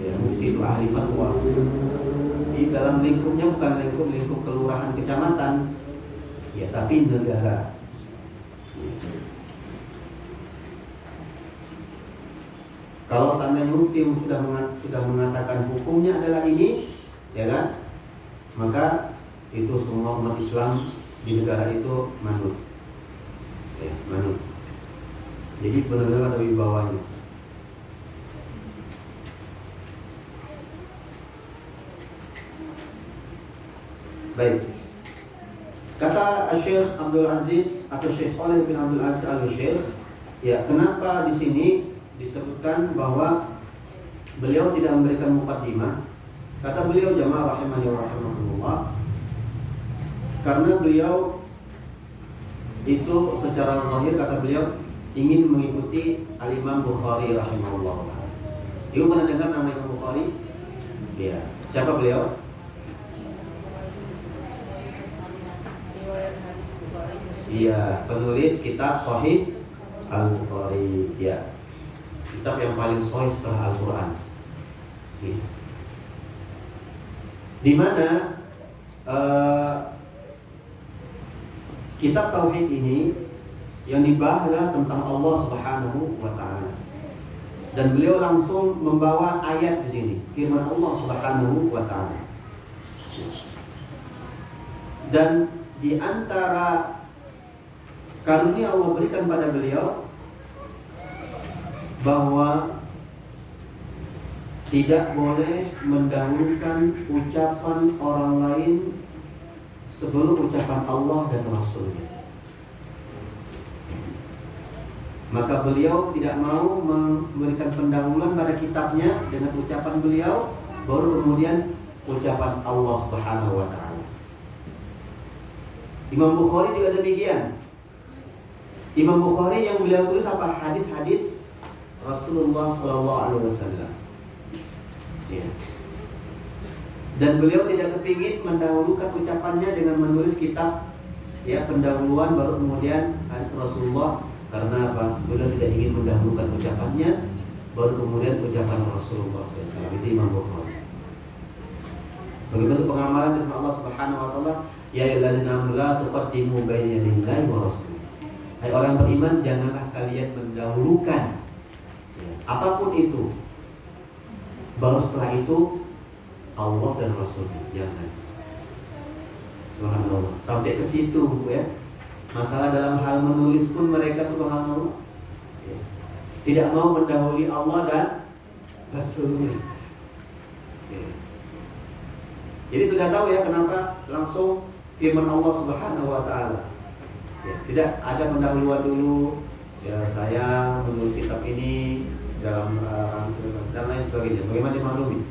Ya, mufti itu ahli fatwa. Di dalam lingkupnya bukan lingkup kelurahan kecamatan, ya, tapi negara. Kalau seandainya mufti sudah mengatakan hukumnya adalah ini, ya kan, maka itu semua umat Islam di negara itu manut, ya, manut. Jadi benar-benar ada wibawanya. Baik. Kata Syekh Abdul Aziz atau Syekh Shalih bin Abdul Aziz Al-Syekh, ya, kenapa di sini disebutkan bahwa beliau tidak memberikan muqaddimah. Kata beliau, jamaah rahimani wa rahimakumullah, karena beliau itu secara zahir, kata beliau, ingin mengikuti Al-Imam Bukhari rahimahullah. Ibu pernah dengar nama Imam Bukhari? Ya. Siapa beliau? Iya, penulis kitab Sahih Al-Bukhari. Ya, kitab yang paling sahih setelah Al-Quran. Ya. Di mana kitab tauhid ini yang dibahas tentang Allah Subhanahu wa taala. Dan beliau langsung membawa ayat di sini, firman Allah Subhanahu wa taala. Dan di antara karunia Allah berikan pada beliau bahwa tidak boleh mendahulukan ucapan orang lain sebelum ucapan Allah dan Rasulnya. Maka beliau tidak mau memberikan pendahuluan pada kitabnya dengan ucapan beliau, baru kemudian ucapan Allah Subhanahu wa taala. Imam Bukhari juga demikian. Imam Bukhari yang beliau tulis apa? Hadis-hadis Rasulullah sallallahu alaihi wasallam. Ya. Dan beliau tidak kepingin mendahulukan ucapannya dengan menulis kitab ya pendahuluan baru kemudian hadis Rasulullah. Karena apa? Beliau tidak ingin mendahulukan ucapannya baru kemudian ucapan Rasulullah SAW. Itu Imam Bukhari. Bagaimana pengamalan dari Allah Subhanahu wa taala, ya ayyuhallazina amanu la tuqaddimu baina yadayillahi wa rasulih. Hai orang beriman, janganlah kalian mendahulukan ya, apapun itu baru setelah itu Allah dan Rasulnya. Jangan. Subhanallah. Sampai ke situ ya. Masalah dalam hal menulis pun mereka subhanallah ya, tidak mau mendahului Allah dan Rasulnya ya. Jadi sudah tahu ya kenapa langsung firman Allah Subhanahu wa taala ya, tidak ada pendahuluan dulu ya, saya menulis kitab ini dalam dan lain sebagainya. Bagaimana dimaklumi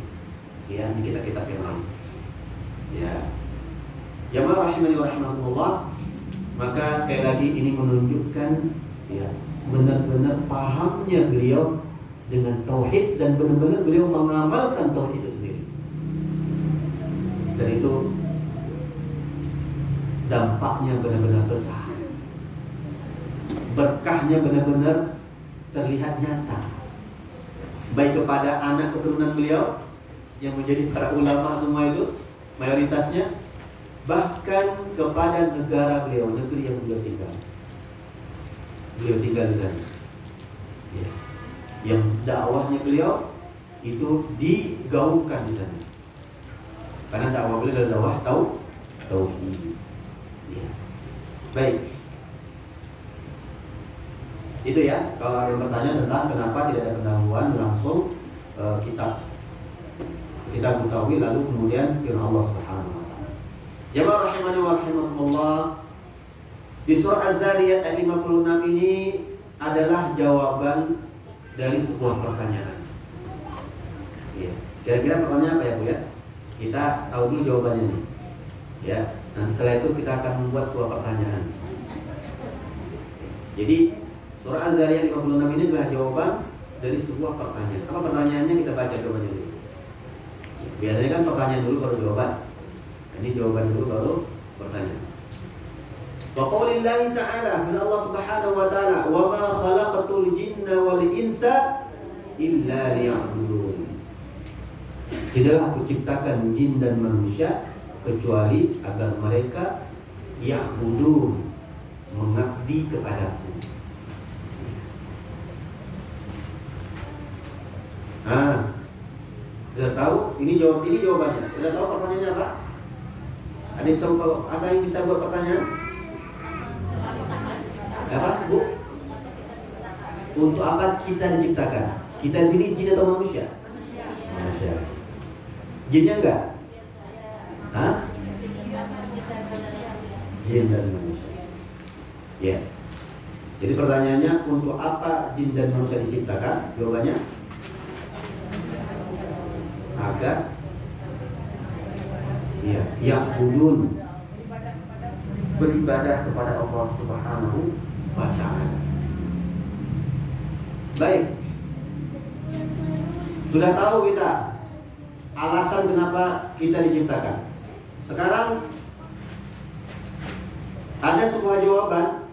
ya di kitab-kitab yang lain ya. Jamaah rahimani wa rahimakumullah. Maka sekali lagi ini menunjukkan ya benar-benar pahamnya beliau dengan tauhid dan benar-benar beliau mengamalkan tauhid itu sendiri. Dan itu dampaknya benar-benar besar. Berkahnya benar-benar terlihat nyata. Baik kepada anak keturunan beliau yang menjadi para ulama semua itu mayoritasnya, bahkan kepada negara beliau, negeri yang beliau tinggal di sana ya. Yang dakwahnya beliau itu digaungkan di sana, karena dakwah beliau adalah dakwah tauhid ya. Baik, itu ya. Kalau ada yang bertanya tentang kenapa tidak ada pendahuluan, langsung kita mengetahui lalu kemudian firman Allah Subhanahu wa taala. Jamaah rahimani wa rahimakumullah. Di surah Az-Zariyat ayat 56 ini adalah jawaban dari sebuah pertanyaan. Ya. Kira-kira pertanyaan apa ya Bu ya? Kita tahu dulu jawabannya nih. Ya. Nah setelah itu kita akan membuat sebuah pertanyaan. Jadi surah Az-Zariyat 56 ini adalah jawaban dari sebuah pertanyaan. Apa pertanyaannya? Kita baca jawabannya dulu. Biasanya kan pertanyaan dulu baru jawaban. Ini jawaban dulu baru pertanyaan. Wa qaulillahi ta'ala, min Allah Subhanahu wa ta'ala, wa ma khalaqatul jinna wal insa illa liya'budun. Tidaklah aku ciptakan jin dan manusia kecuali agar mereka ya'budun, mengabdi kepadaku. Sudah tahu? Ini jawabannya. Sudah tahu pertanyaannya apa? Ada yang bisa buat pertanyaan? Apa, Bu? Untuk apa kita diciptakan? Kita di sini jin atau manusia? Manusia. Jinnya enggak? Hah? Jin dan manusia. Ya. Jadi pertanyaannya, untuk apa jin dan manusia diciptakan? Jawabannya agar ya'budun, beribadah kepada Allah Subhanahu wa ta'ala. Baik, sudah tahu kita alasan kenapa kita diciptakan. Sekarang ada sebuah jawaban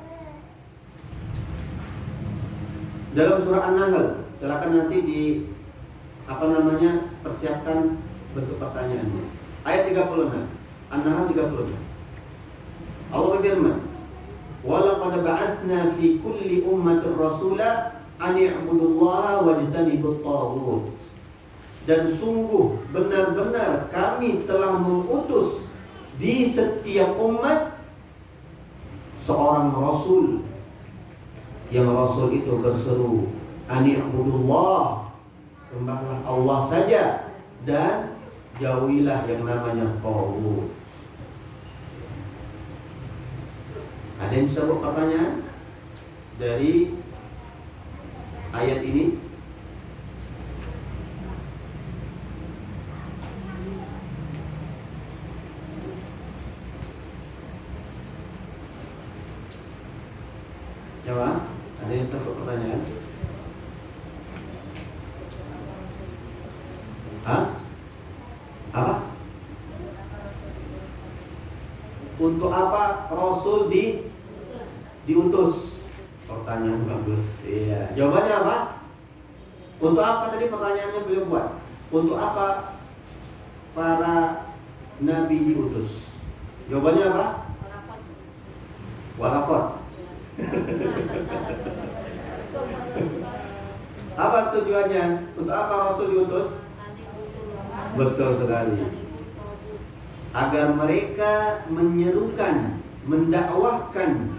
dalam surah An-Nahl. Silakan nanti persiapkan bentuk pertanyaannya. Ayat 36, An-Nahl 36. Allah berfirman, "Wa laqad ba'atsna fi kulli ummatin rasula an i'budullaha wajtanibut taghut." Dan sungguh benar-benar kami telah mengutus di setiap umat seorang rasul, yang rasul itu berseru, "Ani'budullah," sembahlah Allah saja, dan jauhilah yang namanya taghut. Ada yang bisa buat pertanyaan dari ayat ini? Jawab. Ada yang bisa buat pertanyaan? Hah? Apa? Untuk apa Rasul diutus? Pertanyaan bagus. Iya. Jawabannya apa? Untuk apa tadi pertanyaannya beliau buat? Untuk apa para nabi diutus? Jawabannya apa? Walakot. Apa tujuannya? Untuk apa Rasul diutus? Betul sekali. Agar mereka menyerukan, mendakwahkan,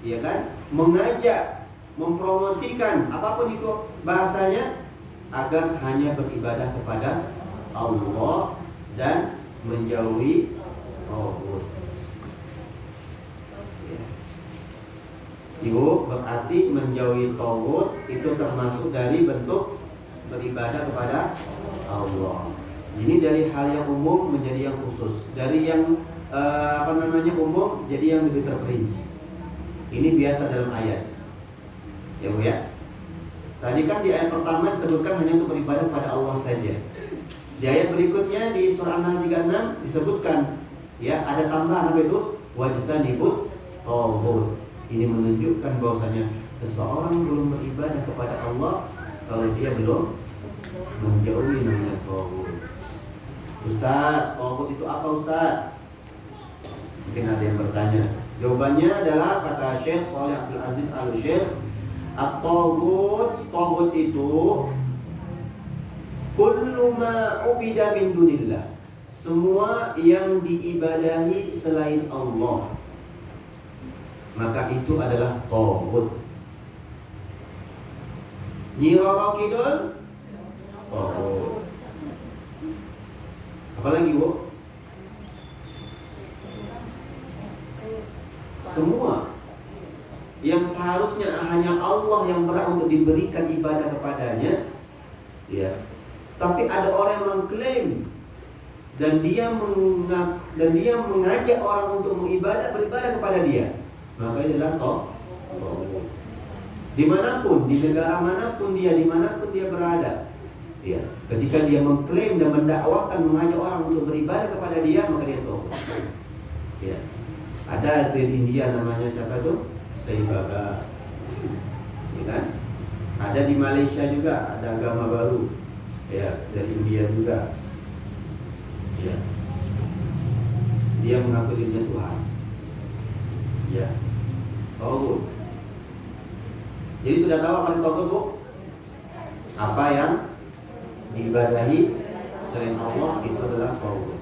ya kan? Mengajak, mempromosikan, apapun itu bahasanya, agar hanya beribadah kepada Allah dan menjauhi taghut. Ya. Ibu, berarti menjauhi taghut itu termasuk dari bentuk beribadah kepada Allah. Ini dari hal yang umum menjadi yang khusus, dari yang umum jadi yang lebih terperinci. Ini biasa dalam ayat, ya Bu ya. Tadi kan di ayat pertama disebutkan hanya untuk beribadah pada Allah saja. Di ayat berikutnya di surah An-Nahl 36 disebutkan, ya, ada tambahan apa itu? Wajtanibut taghut. Ini menunjukkan bahwasanya seseorang belum beribadah kepada Allah kalau dia belum menjauhi namanya taghut. Ustaz, taghut itu apa Ustaz? Mungkin ada yang bertanya. Jawabannya adalah kata Syekh Shalih Abdul Aziz Al-Syekh, taghut itu kullu ma ubida min dunillah, semua yang diibadahi selain Allah, maka itu adalah taghut. Nyi Roro Kidul taghut. Apalagi Bu? Semua yang seharusnya hanya Allah yang berhak untuk diberikan ibadah kepadanya, ya. Tapi ada orang yang mengklaim dan dia mengajak orang untuk beribadah kepada dia, maka itu adalah taghut. Dimanapun, di negara manapun dimanapun dia berada. Ya, ketika dia mengklaim dan mendakwahkan, mengajak orang untuk beribadah kepada dia, maka dia taghut. Ya. Ada di India namanya siapa tuh? Sai Baba. Ya kan? Ada di Malaysia juga ada agama baru. Ya, dari India juga. Ya. Dia mengaku dirinya Tuhan. Ya. Taghut. Jadi sudah tahu apa itu taghut, Bu? Apa yang diibadahi selain Allah itu adalah taghut.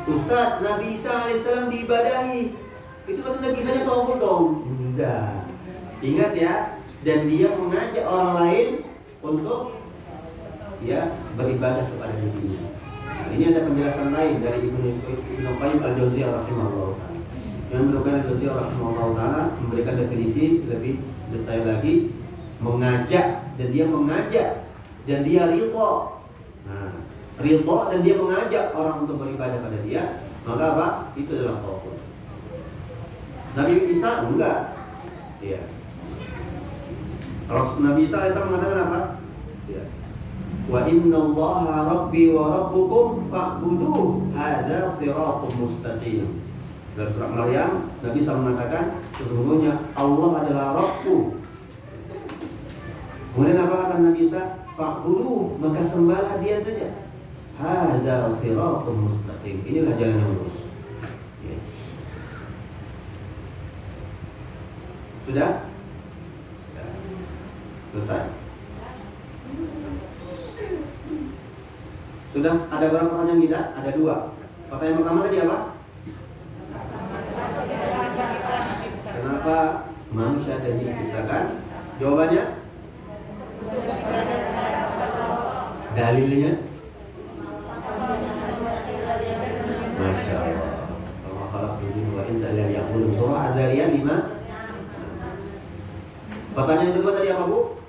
Ustaz, Nabi Isa AS diibadahi, itu kan Nabi Isa taghut dong? Enggak. Ingat ya, dan dia mengajak orang lain untuk beribadah kepada dirinya. Nah, ini ada penjelasan lain dari Ibnu Qayyim Al-Jauziyah rahimahullah. Yang menukar Al-Ghazali rahimahullah ta'ala memberikan definisi lebih detail lagi, mengajak dan dia mengajak dan dia ridha. Nah, ridha dan dia mengajak orang untuk beribadah pada dia, maka apa? Itu adalah tawakkul. Nabi Isa enggak. Iya. Nabi Isa AS mengatakan apa? Iya. Wa innallaha rabbi wa rabbukum fa'buduh hadza siratum mustaqim. Dalam surat Maryam, Nabi Isa mengatakan sesungguhnya Allah adalah Rabbku. Kemudian apa kata Nabi Isa? Fa'buduh, maka sembahlah dia saja. Hadza siratum mustaqim. Inilah jalan yang lurus. Ya. Sudah? Selesai. Sudah ada berapa pertanyaan kita? Ada 2. Pertanyaan pertama tadi apa? Kenapa manusia jadi diciptakan? Jawabannya? Dalilnya? Masya Allah. Wa khalaqtul jinna wal insa illa liya'budun. Surah Ad-Dzariyat 5. Pertanyaan kedua tadi apa, Bu?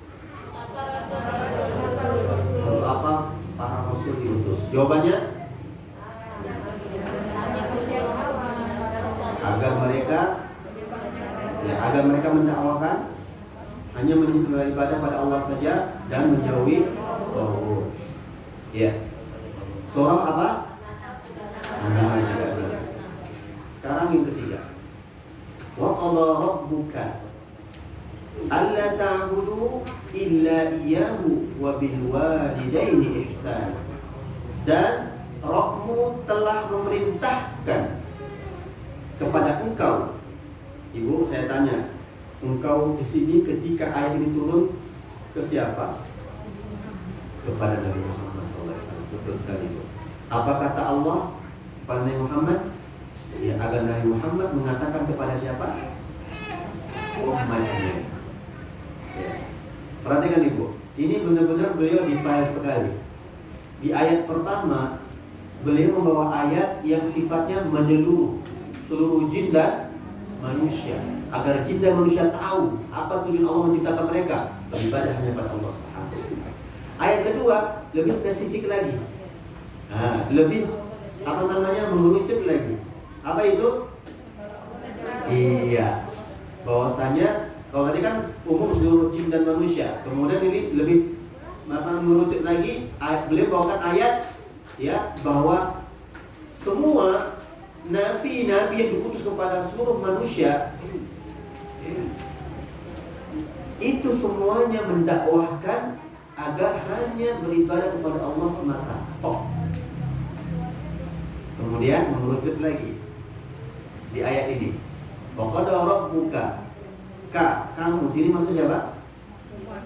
Untuk apa para rasul diutus? Jawabannya? Agar mereka mendakwakan hanya beribadah pada Allah saja dan menjauhi tauhid. Ya. Surah apa? An-Nahl juga ada. Sekarang yang ketiga. Wa qadha rabbuka alla ta'budu illa iyyahu wa bil walidaini ihsan. Dan Rabbmu telah memerintahkan kepada engkau. Ibu, saya tanya, engkau di sini ketika ayat ini turun ke siapa? Kepada Nabi Muhammad SAW. Betul sekali, Bu. Apa kata Allah kepada Nabi Muhammad? Ya, agar Nabi Muhammad mengatakan kepada siapa? Umatnya. Ya. Perhatikan, Ibu. Ini benar-benar beliau detail sekali. Di ayat pertama, beliau membawa ayat yang sifatnya menyeluruh seluruh jin dan manusia, agar jin dan manusia tahu apa tujuan Allah menciptakan mereka, beribadah hanya pada Allah Subhanahu. Ayat kedua lebih spesifik lagi, lebih mengerucut lagi. Apa itu? Iya, bahwasanya kalau tadi kan umum seluruh jin dan manusia, kemudian ini lebih mengerucut lagi. Beliau bawakan ayat ya bahwa semua nabi-nabi yang diutus kepada seluruh manusia itu semuanya mendakwahkan agar hanya beribadah kepada Allah semata. Kemudian mengerucut lagi di ayat ini. Wa qad rabbuka, kamu sini maksud siapa?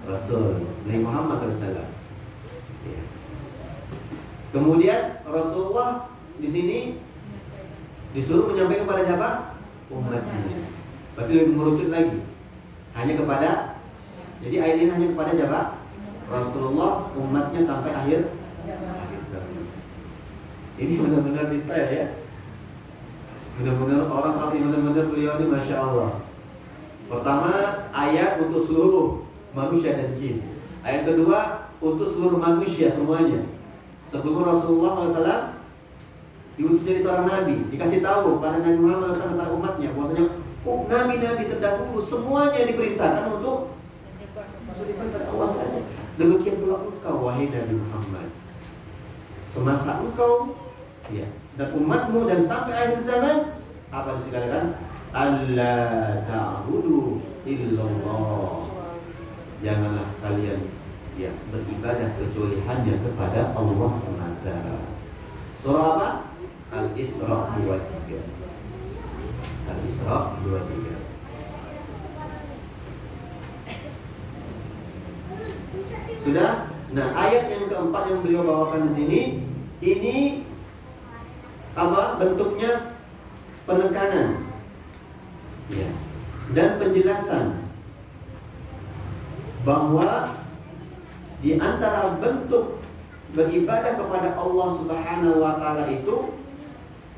Rasul Nabi Muhammad SAW. Ya. Kemudian Rasulullah di sini disuruh menyampaikan kepada siapa? Umatnya. Berarti lebih mengerucut lagi. Hanya kepada, jadi ayat ini hanya kepada siapa? Rasulullah, umatnya sampai akhir zaman. Ini benar-benar detail ya. Benar-benar orang arti benar-benar beliau ini Masya Allah. Pertama, ayat untuk seluruh manusia dan jin. Ayat kedua, untuk seluruh manusia semuanya. Sebelum Rasulullah SAW diutus jadi seorang nabi, dikasih tahu pada Nabi Muhammad SAW pada umatnya bahwasanya nabi-nabi terdahulu semuanya diperintahkan untuk beribadah pada Allah saja. Demikian pula engkau wahai Nabi Muhammad, semasa engkau ya dan umatmu dan sampai akhir zaman apa dikatakan? Allah ta'budu illallah. Janganlah kalian ya beribadah kecuali hanya kepada Allah semata. Surah apa? Al-Isra 23. Al-Isra 23. Sudah? Nah, ayat yang keempat yang beliau bawakan di sini, ini apa? Bentuknya penekanan. Ya. Dan penjelasan bahwa di antara bentuk beribadah kepada Allah Subhanahu wa taala itu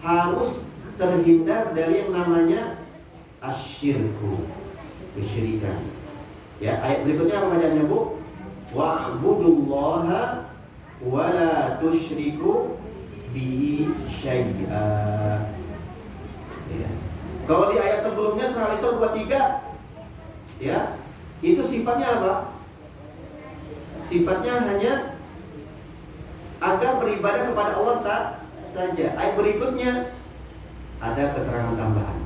harus terhindar dari yang namanya asyirku, kesyirikan. Ya, ayat berikutnya apa bacaannya, Bu? Wa'budullaha wa la tusyriku bihi syai'a. Ya. Kalau di ayat sebelumnya surah Al-Isra 23, ya, itu sifatnya apa? Sifatnya hanya agar beribadah kepada Allah saja. Ayat berikutnya ada keterangan tambahan,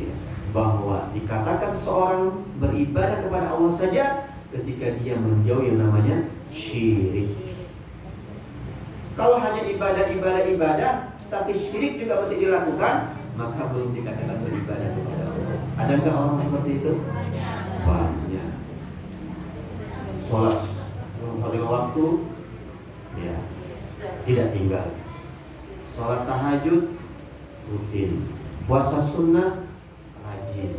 ya, bahwa dikatakan seseorang beribadah kepada Allah saja ketika dia menjauh yang namanya syirik. Kalau hanya ibadah, tapi syirik juga masih dilakukan, maka belum dikatakan beribadah kepada Allah. Ada nggak orang seperti itu? Banyak. Sholat pada waktu, ya, tidak tinggal. Sholat tahajud rutin, puasa sunnah rajin,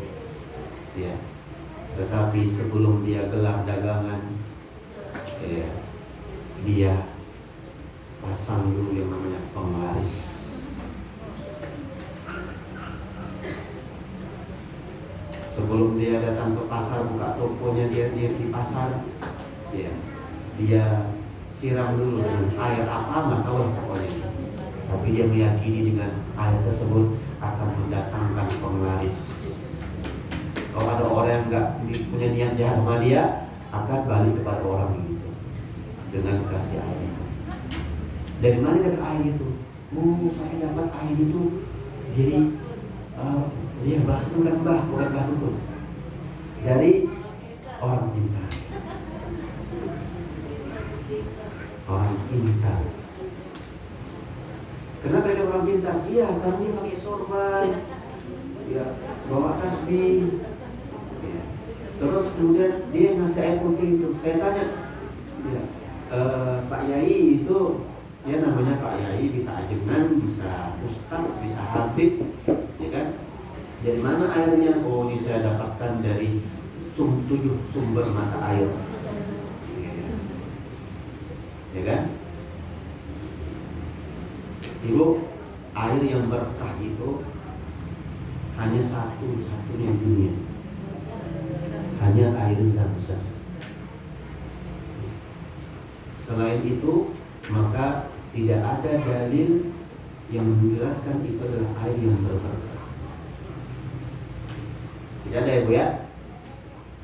ya. Tetapi sebelum dia gelar dagangan, ya, dia pasang dulu yang namanya penglaris. Sebelum dia datang ke pasar, buka tokonya dia di pasar, ya, dia siram dulu dengan air apa nggak tahu lah pokoknya. Tapi dia meyakini dengan air tersebut akan mendatangkan penglaris. Kalau ada orang yang nggak punya niat jahat sama dia, akan balik kepada orang itu dengan kasih air itu. Dari mana dapat air itu? Saya dapat air itu. Jadi dia bahas itu bukan bah dukun. Dari orang pintar. Orang pintar. Kenapa dia orang pintar? Iya, karena dia pakai sorban, ya, bawa tasbih, ya. Terus kemudian dia ngasih air putih itu. Saya tanya, ya, Pak Yai itu, ya namanya Pak Yai, bisa ajengan, bisa ustaz, bisa habib, ya kan? Dari mana airnya? Oh, ini saya dapatkan dari 7 sumber mata air, ya kan? Ibu, air yang berkah itu hanya satu-satunya di dunia, hanya air Zam-Zam. Selain itu, maka tidak ada dalil yang menjelaskan itu adalah air yang berberkah. Tidak ada ya, Bu, ya?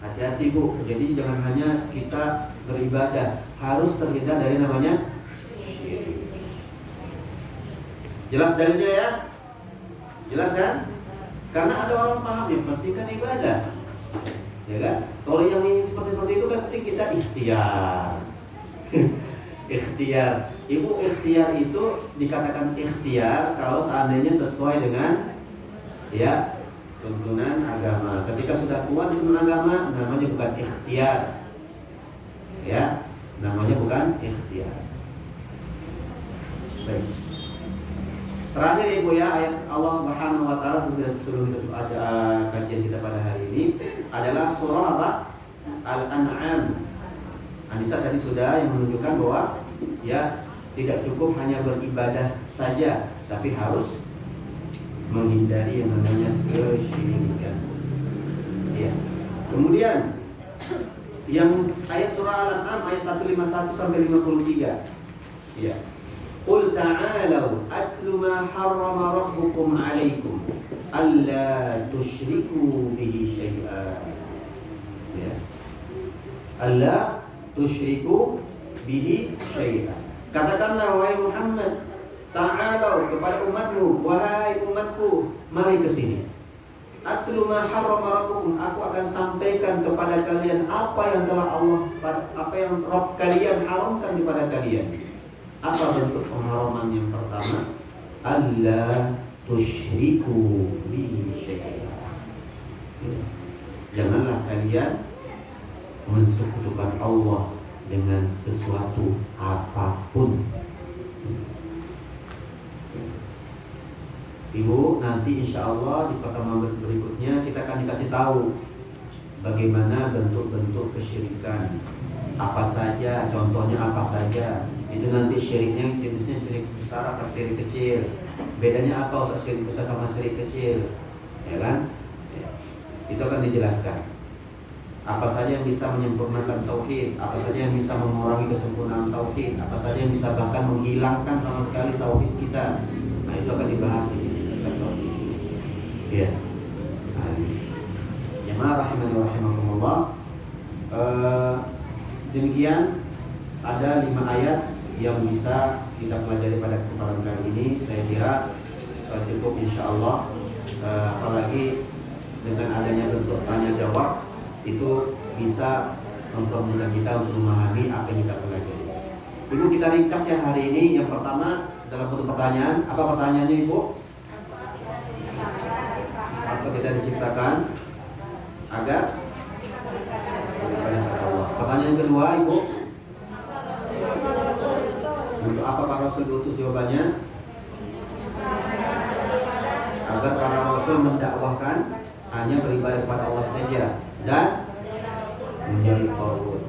Hati-hati, Bu. Jadi jangan hanya kita beribadah, harus terhindar dari namanya syirik. Jelas dalilnya ya? Jelas kan? Karena ada orang paham yang penting kan ibadah, ya kan? Kalau yang seperti itu kan penting kita ikhtiar. Ikhtiar. Ibu, ikhtiar itu dikatakan ikhtiar kalau seandainya sesuai dengan, ya, tuntunan agama. Ketika sudah kuat tuntunan agama, namanya bukan ikhtiar, ya, namanya bukan ikhtiar. Baik. Terakhir Ibu, ya, ayat Allah Subhanahu wa taala sebelum kita ada kajian kita pada hari ini adalah surah apa? Al-An'am. Anissa tadi sudah yang menunjukkan bahwa, ya, tidak cukup hanya beribadah saja, tapi harus menghindari yang namanya kesyirikan. Ya. Kemudian yang ayat surah Al-An'am ayat 151 sampai 53. Ya. Qul ta'alau atlu ma harrama rabbukum 'alaikum alla tusyriku bihi syai'a. Ya. Alla tusyriku bihi syai'a. Katakanlah wahai Muhammad, ta'alau kepada umatmu, wahai umatku, mari ke sini. Atlu ma harrama rabbukum, aku akan sampaikan kepada kalian apa yang telah Allah, apa yang Rabb kalian haramkan kepada kalian. Apa bentuk pengharaman yang pertama? Alla tusyriku bihi syai'a. Janganlah kalian mensekutukan Allah dengan sesuatu apapun. Ibu, nanti insya Allah di pertemuan berikutnya kita akan dikasih tahu bagaimana bentuk-bentuk kesyirikan, apa saja, contohnya apa saja. Itu nanti syiriknya jenisnya syirik besar atau syirik kecil. Bedanya apa Ustaz syirik besar sama syirik kecil? Ya kan? Ya. Itu akan dijelaskan. Apa saja yang bisa menyempurnakan tauhid, apa saja yang bisa mengurangi kesempurnaan tauhid, apa saja yang bisa bahkan menghilangkan sama sekali tauhid kita. Nah, itu akan dibahas di sini tentang tauhid. Ya. Nah, jemaah rahimani wa rahimakumullah. Demikian ada 5 ayat yang bisa kita pelajari pada kesempatan kali ini. Saya kira cukup insyaallah. Apalagi dengan adanya bentuk tanya jawab itu bisa mempermudah kita untuk memahami apa yang kita pelajari. Ibu, kita ringkas ya hari ini. Yang pertama dalam bentuk pertanyaan. Apa pertanyaannya Ibu? Apa kita diciptakan agar beribadah kepada Allah? Pertanyaan kedua Ibu, untuk apa para rasul diutus? Jawabannya agar para rasul mendakwahkan hanya beribadah kepada Allah saja dan menjauhi tagut.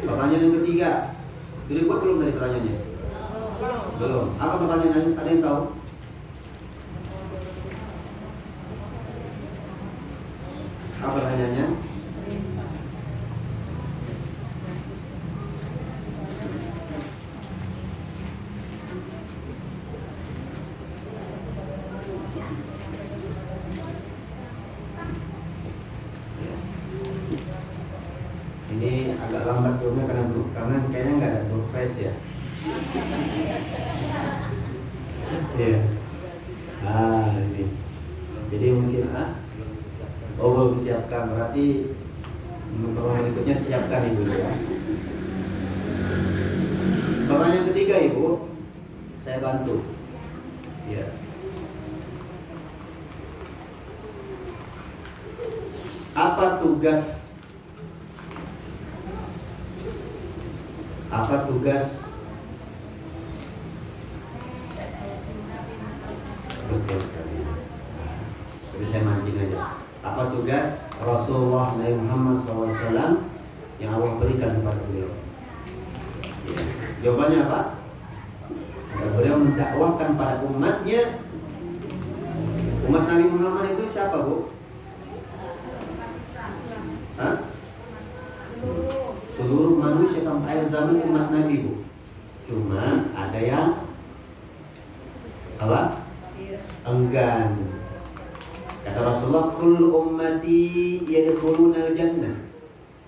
Pertanyaan yang ketiga, dibuat belum dari pertanyaannya? Belum. Apa pertanyaannya? Ada yang tahu? Apa pertanyaannya? Ini agak lambat jawabnya karena kayaknya nggak ada surprise ya. Iya. Ini. Jadi mungkin belum disiapkan, berarti pertanyaan berikutnya siapkan Ibu ya. Pertanyaan ketiga Ibu, saya bantu. Ya. Apa tugas betul sekali. Jadi saya mancing aja. Apa tugas Rasulullah Nabi Muhammad SAW yang Allah berikan kepada beliau? Ya. Jawabannya apa? Agar beliau mendakwahkan pada umatnya. Umat Nabi Muhammad itu siapa Bu? Hah? Seluruh manusia sampai akhir zaman umat Nabi Bu. Cuma ada yang apa? Enggan. Kata Rasulullah, kullu ummati yadkhuluna al-jannah.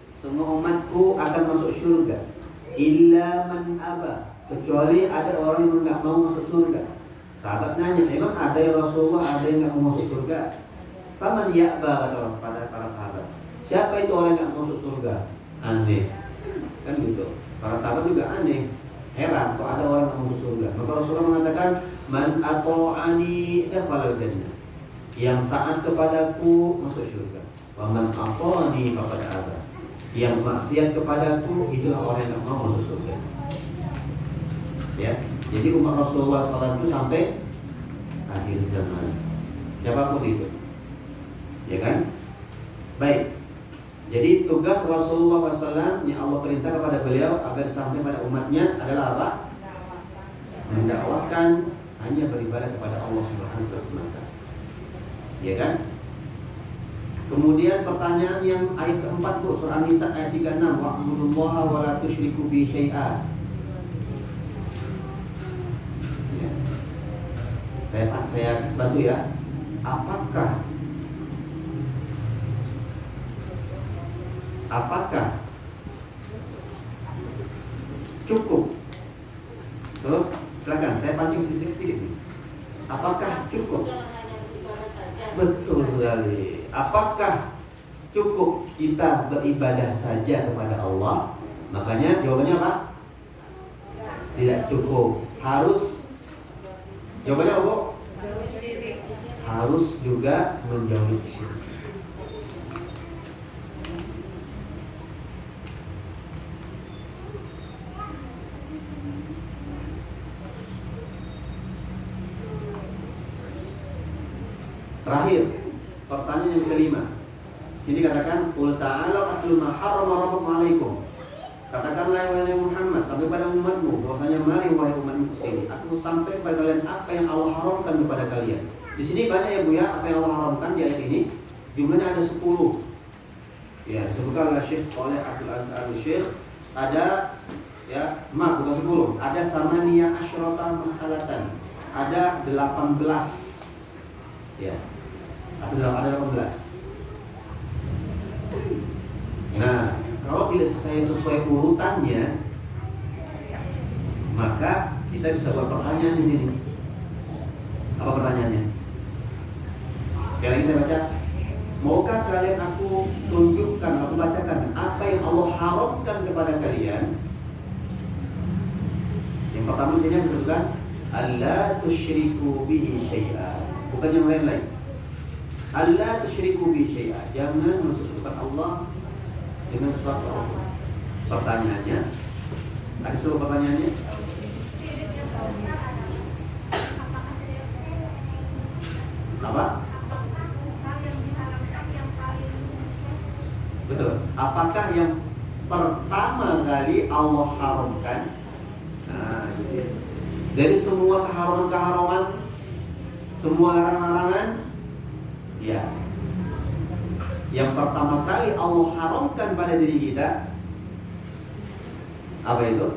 Semua umatku akan masuk surga. Illa man aba. Kecuali ada orang yang enggak mau masuk surga. Sahabat nanya, emang ada ya Rasulullah, ada yang enggak mau masuk surga? Faman ya'ba, kata pada para sahabat. Siapa itu orang yang enggak mau masuk surga? Aneh. Kan gitu. Para sahabat juga aneh. Heran kok ada orang yang mau masuk surga. Maka Rasulullah mengatakan, man ata'ani dakhala al-jannah. Yang taat kepadaku masuk surga. Wa man asani faqad aba. Yang maksiat kepadaku itulah orang yang mau masuk surga. Ya. Jadi umat Rasulullah SAW itu sampai akhir zaman. Siapapun itu. Ya kan? Baik. Jadi tugas Rasulullah SAW yang Allah perintah kepada beliau agar sampai pada umatnya adalah apa? Mendakwahkan hanya beribadah kepada Allah Subhanahu wa taala. Ya kan? Kemudian pertanyaan yang ayat keempat Bu, surah An-Nisa ayat 36, wa'budullaha wa la tusyriku bihi syai'a. Ya. Saya kasih bantu ya. Apakah cukup? Terus silakan, saya pancing sedikit. Apakah cukup? Betul sekali. Apakah cukup kita beribadah saja kepada Allah? Makanya jawabannya apa? Tidak cukup. Harus. Jawabannya apa? Harus juga menjauhi syirik. Terakhir, pertanyaan yang kelima. Sini katakan, qul ta'ala atlu ma harrama rabbukum 'alaikum. Katakanlah wahai Muhammad sampai pada umatmu bahwasanya mari wahai umatmu kesini. Aku sampai kepada kalian apa yang Allah haramkan kepada kalian. Di sini banyak ya Bu ya apa yang Allah haramkan di ayat ini. Jumlahnya ada 10. Ya, disebutkan oleh Syekh Shalih Abdul Aziz Al-Syekh ada ya, bukan 10, ada samaniyah asyratan mas'alatan. Ada 18. Ya. Ada 18. Nah, kalau bila saya sesuai urutannya, maka kita bisa buat pertanyaan di sini. Apa pertanyaannya? Sekali lagi saya baca. Maukah kalian aku tunjukkan, aku bacakan apa yang Allah haramkan kepada kalian? Yang pertama di sini disebutkan alla tusyriku bihi syai'a. Bukan yang lain-lain. Alla tusyriku bihi syai'a. Jangan mensekutukan Allah dengan sesuatu. Pertanyaannya, ada sebuah pertanyaannya. Apa? Betul. Apakah yang pertama kali Allah haramkan? Nah, gitu. Dari semua keharaman-keharaman, semua larangan-larangan, ya. Yang pertama kali Allah haramkan pada diri kita apa itu?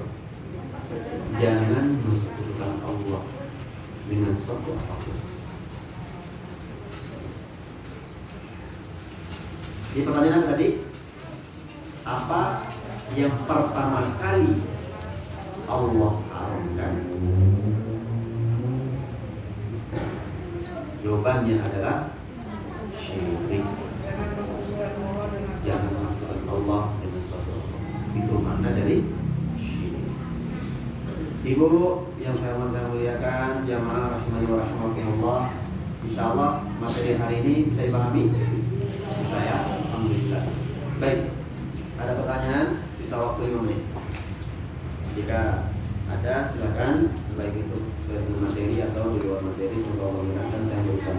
Jangan mensekutukan Allah dengan sesuatu apapun. Di pertanyaan tadi, apa yang pertama kali Allah haramkan? Jawabannya adalah syirik. Jangan mensekutukan Allah dengan sesuatu. Itu makna dari syirik. Ibu yang saya muliakan, jamaah rahimani wa rahimakumullah, insyaallah materi hari ini bisa dipahami? Saya alhamdulillah. Baik. Ada pertanyaan? Bisa waktu 5 menit. Jika ada silakan, baik itu sesuai dengan materi atau di luar materi, semoga Allah mudahkan saya berikan.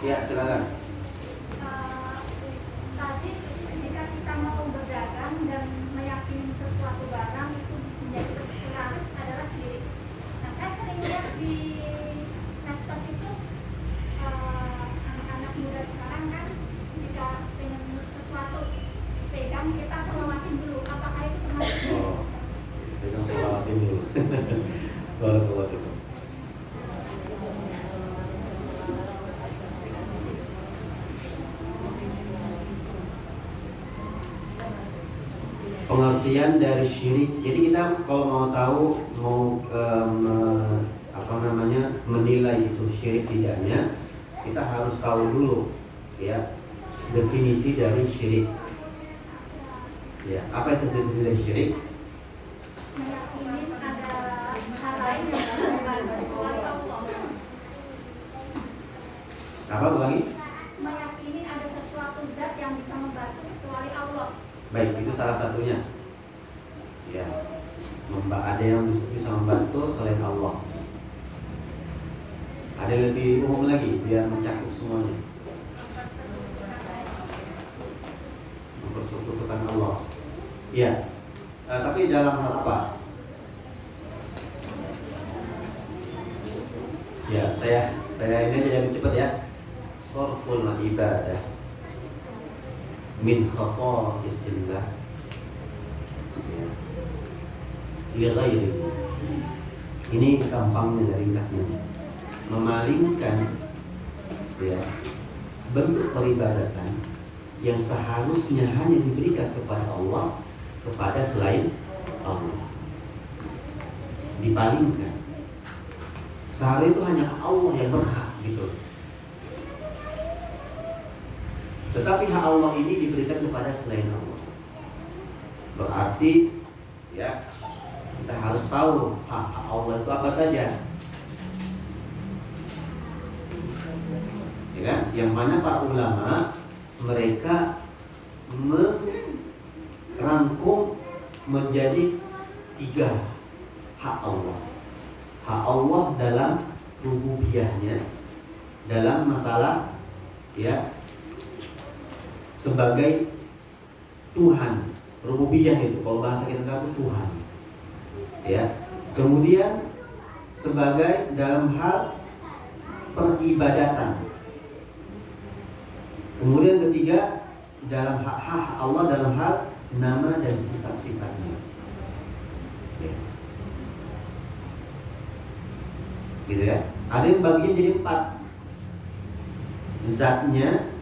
Ya, silakan. Tadi ketika kita mau berdagang dan meyakini sesuatu barang itu menjadi kebenaran adalah syirik. Nah, saya sering lihat di medsos itu anak-anak muda sekarang kan jika pengen sesuatu pegang kita selawatin dulu. Apakah itu termasuk syirik? Pegang selawatin dulu. Barakallahu fikum. Pengertian dari syirik. Jadi kita kalau mau tahu menilai itu syirik tidaknya, kita harus tahu dulu ya definisi dari syirik. Ya, apa itu definisi dari syirik? Meyakini ada hal lain yang berbeda kecuali Allah. Apa ulangi? Meyakini ada sesuatu zat yang bisa membantu kecuali Allah. Baik, itu salah satunya. Ya, ada yang bisa membantu selain Allah. Ada yang lebih umum lagi biar mencakup semuanya. Mempersekutukan Allah. Ya, tapi dalam hal apa? Ya, saya ini aja lebih cepat ya. Sarful ibadah min khasa'isillah li ghairi. Ini gampangnya dari ringkasnya. Memalingkan ya bentuk peribadatan yang seharusnya hanya diberikan kepada Allah kepada selain Allah. Dipalingkan. Seharusnya itu hanya Allah yang berhak gitu. Tetapi hak Allah ini diberikan kepada selain Allah. Berarti ya kita harus tahu hak Allah itu apa saja. Ya kan? Yang mana para ulama mereka merangkum menjadi 3 hak Allah. Hak Allah dalam rububiyahnya, dalam masalah ya sebagai Tuhan. Rububiyah itu kalau bahasa kita itu Tuhan. Ya. Kemudian sebagai dalam hal peribadatan. Kemudian ketiga dalam hak Allah dalam hal nama dan sifat-sifatnya. Ya. Gitu ya. Ada yang bagian jadi 4. Zatnya,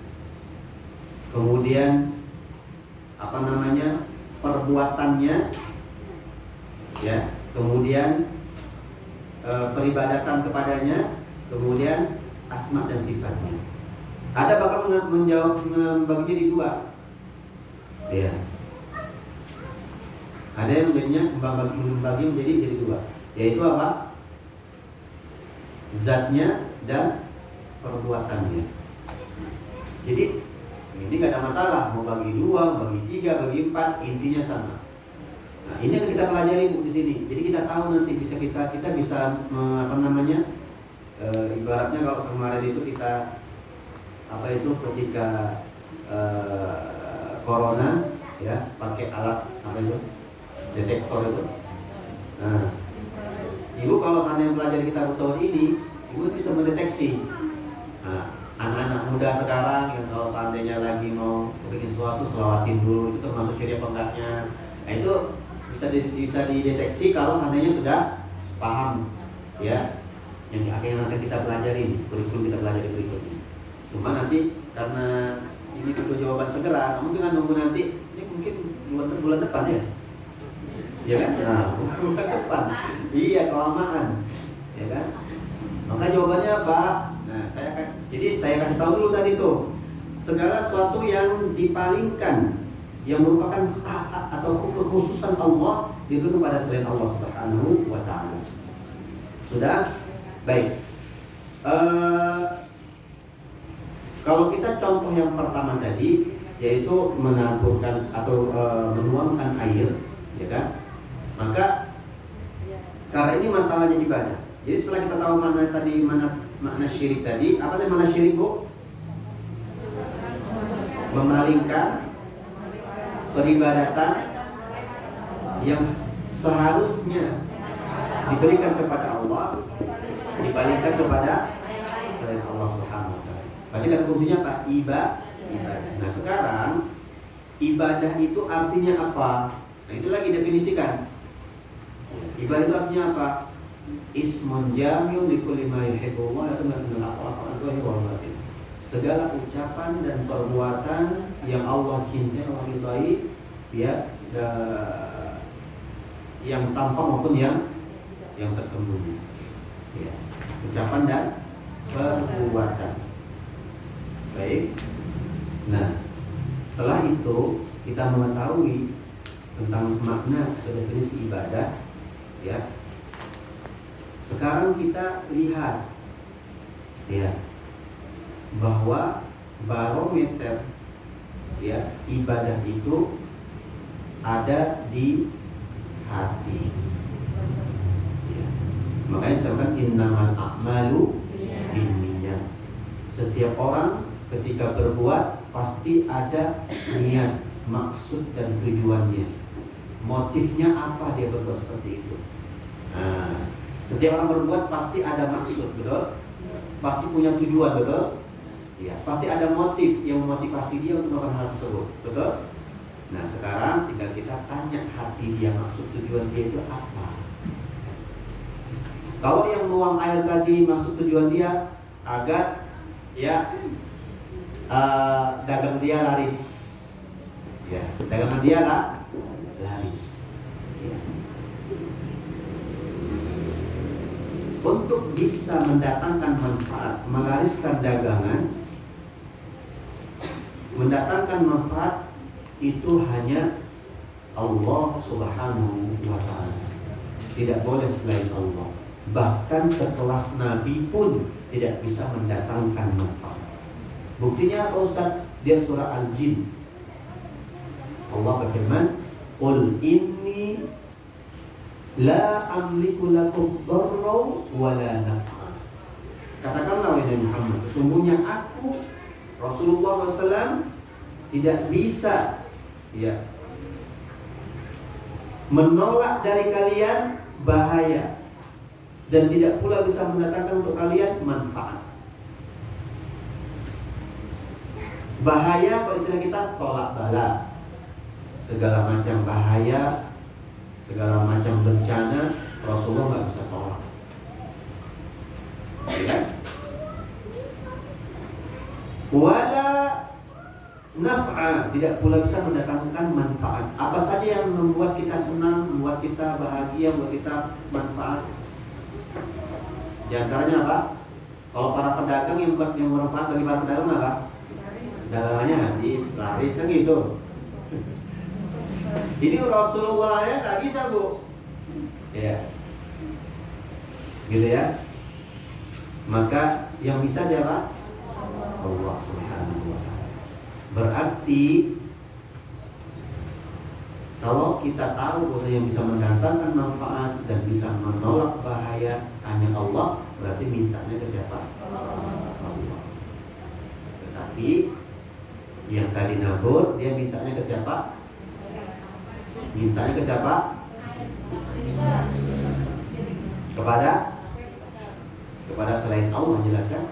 kemudian perbuatannya, ya, kemudian peribadatan kepadanya, kemudian asma dan sifatnya. Ada bahkan membagi jadi 2, ya. Ada yang membagi menjadi 2, yaitu apa? Zatnya dan perbuatannya. Jadi ini nggak ada masalah mau bagi 2, bagi 3, bagi 4, intinya sama. Nah, ini yang kita pelajari di sini. Jadi kita tahu nanti kita bisa ibaratnya kalau kemarin itu kita ketika corona ya pakai alat detektor itu. Nah, ibu kalau hanya pelajari kitab tauhid ini, ibu bisa mendeteksi. Nah, anak-anak muda sekarang yang kalau seandainya lagi mau bikin sesuatu selawatin dulu, itu termasuk ciri apa enggaknya. Nah, itu bisa dideteksi kalau seandainya sudah paham ya yang akan kita pelajari, kurikulum kita pelajari berikutnya. Cuma nanti karena ini butuh jawaban segera, kamu jangan nunggu nanti, ini mungkin bulan depan ya. Ya kan? Nah, bulan depan. Iya, kelamaan. Ya kan? Maka jawabannya apa? Nah, saya kasih tahu dulu tadi tuh. Segala sesuatu yang dipalingkan yang merupakan hak atau kekhususan Allah itu kepada selain Allah Subhanahu wa taala. Sudah? Baik. Kalau kita contoh yang pertama tadi yaitu menaburkan atau menuangkan air, ya kan? Maka karena ini masalahnya ibadah. Jadi setelah kita tahu makna syirik tadi, apa sih makna syirik, Bu? Memalingkan peribadatan yang seharusnya diberikan kepada Allah dipalingkan kepada selain Allah Subhanahu wa taala. Berarti kata kuncinya apa? Ibadah. Nah, sekarang ibadah itu artinya apa? Nah, itu lagi definisikan. Ibadah itu artinya apa? Ismun jami'un likulli ma yuhibbullah wa yarda. Segala ucapan dan perbuatan yang Allah cintai, Allah ridai, ya, yang tampak maupun yang tersembunyi. Ya, ucapan dan perbuatan. Baik. Nah, setelah itu kita mengetahui tentang makna atau definisi ibadah, ya. Sekarang kita lihat, ya, bahwa barometer ya ibadah itu ada di hati. Ya. Makanya disebutkan innamal a'malu binniyat. Setiap orang ketika berbuat pasti ada niat, maksud dan tujuannya. Motifnya apa dia berbuat seperti itu. Nah, setiap orang berbuat pasti ada maksud, betul? Pasti punya tujuan, betul? Ya, pasti ada motif yang memotivasi dia untuk melakukan hal tersebut, betul? Nah, sekarang tinggal kita tanya hati dia, maksud tujuan dia itu apa. Kalau yang nuang air tadi maksud tujuan dia agar ya dagang dia laris, ya, dagangan dia laris. Ya. Untuk bisa mendatangkan manfaat, melariskan dagangan, mendatangkan manfaat itu hanya Allah Subhanahu wa ta'ala. Tidak boleh selain Allah. Bahkan sekelas Nabi pun tidak bisa mendatangkan manfaat. Buktinya apa, Ustaz? Dia surah Al-Jin. Allah berfirman, "Qul inni la amliku lakum dharran wala naf'a." Katakanlah wahai Muhammad, sesungguhnya aku Rasulullah SAW tidak bisa menolak dari kalian bahaya dan tidak pula bisa mendatangkan untuk kalian manfaat. Bahaya kalau istilah kita tolak bala, segala macam bahaya, segala macam bencana Rasulullah nggak bisa tolak, ya. Wala naf'a, tidak pula bisa mendatangkan manfaat. Apa saja yang membuat kita senang, membuat kita bahagia, membuat kita manfaat? Di antaranya apa? Kalau para pedagang yang bermanfaat bagi para pedagang apa? Dagangannya habis, laris kan gitu. Ini Rasulullah ya nggak bisa bu, ya, gitu ya. Maka yang bisa siapa? Allah Subhanahu wa Ta'ala. Berarti kalau kita tahu bahwa yang bisa mendatangkan manfaat dan bisa menolak bahaya hanya Allah, berarti mintanya ke siapa? Allah. Tetapi yang tadi nabur, dia mintanya ke siapa? Mintanya ke siapa? Kepada selain Allah, jelas kan?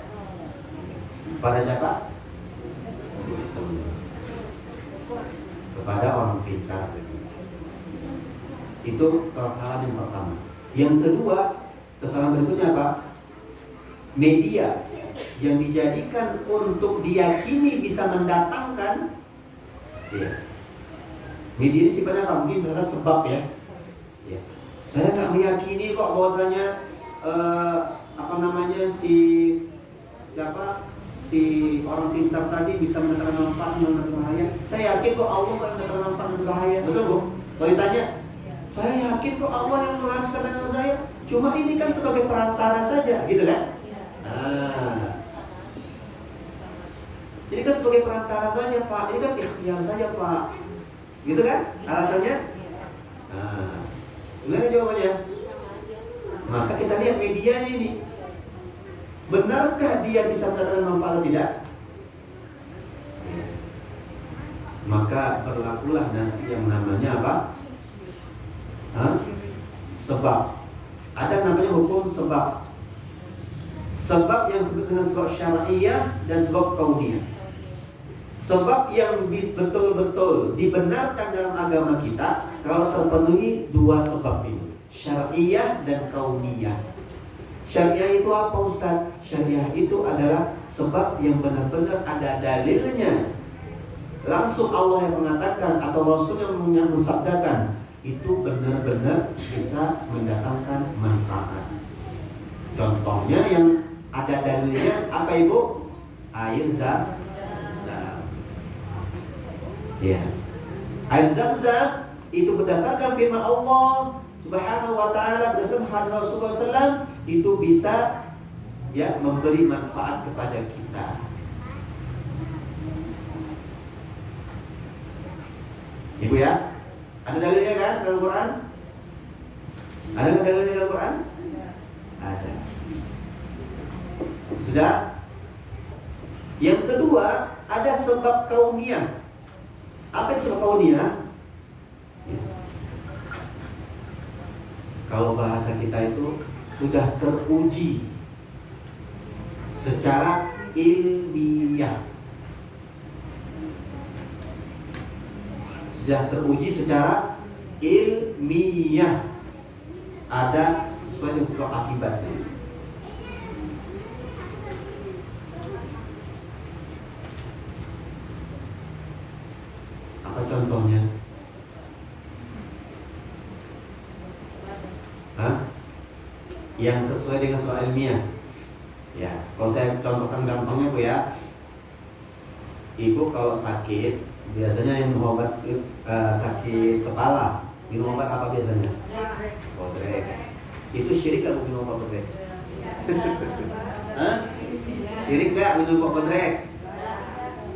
Kepada siapa? Kepada orang pintar. Itu kesalahan yang pertama. Yang kedua, kesalahan berikutnya apa? Media yang dijadikan untuk diyakini bisa mendatangkan, ya. Media ini sifatnya apa? Mungkin mereka sebab ya. Saya nggak meyakini kok bahwasanya si orang pintar tadi bisa mendatangkan manfaat dan bahaya. Saya yakin kok Allah yang mendatangkan manfaat dan bahaya. Betul bu? Kalau ditanya, saya yakin kok Allah yang menghasilkan dengan saya. Cuma ini kan sebagai perantara saja, gitu kan? Ini kan sebagai perantara saja Pak. Ini kan ikhtiar saja Pak. Gitu kan? Alasannya? Gimana jawabannya? Maka kita lihat medianya ini. Benarkah dia bisa mendatangkan manfaat atau tidak? Maka berlakulah nanti yang namanya apa? Sebab. Ada namanya hukum sebab. Sebab yang disebut dengan sebab syar'iyah dan sebab kauniyah. Sebab yang betul-betul dibenarkan dalam agama kita kalau terpenuhi dua sebab ini, syar'iyah dan kauniyah. Syariah itu apa Ustaz? Syariah itu adalah sebab yang benar-benar ada dalilnya. Langsung Allah yang mengatakan atau Rasul yang mensabdakan, itu benar-benar bisa mendatangkan manfaat. Contohnya yang ada dalilnya apa Ibu? Air Zam-Zam. Ya. Air Zam-Zam itu berdasarkan firman Allah Subhanahu wa Ta'ala, berdasarkan hadis Rasulullah SAW, itu bisa memberi manfaat kepada kita. Ibu ya, ada dalilnya kan dalam Quran? Ada nggak dalilnya dalam Quran? Ada. Sudah. Yang kedua, ada sebab kauniyah. Apa itu sebab kauniyah? Kalau bahasa kita itu sudah teruji secara ilmiah. Sudah teruji secara ilmiah. Ada sesuai dengan sebab akibatnya. Apa contohnya? Yang sesuai dengan soal ilmiah. Ya, kalau saya contohkan gampangnya Bu ya. Ibu kalau sakit, biasanya yang minum obat sakit kepala, minum obat apa biasanya? Kodrex. Itu syirik gak minum obat Kodrex? Syirik gak minum obat Kodrex?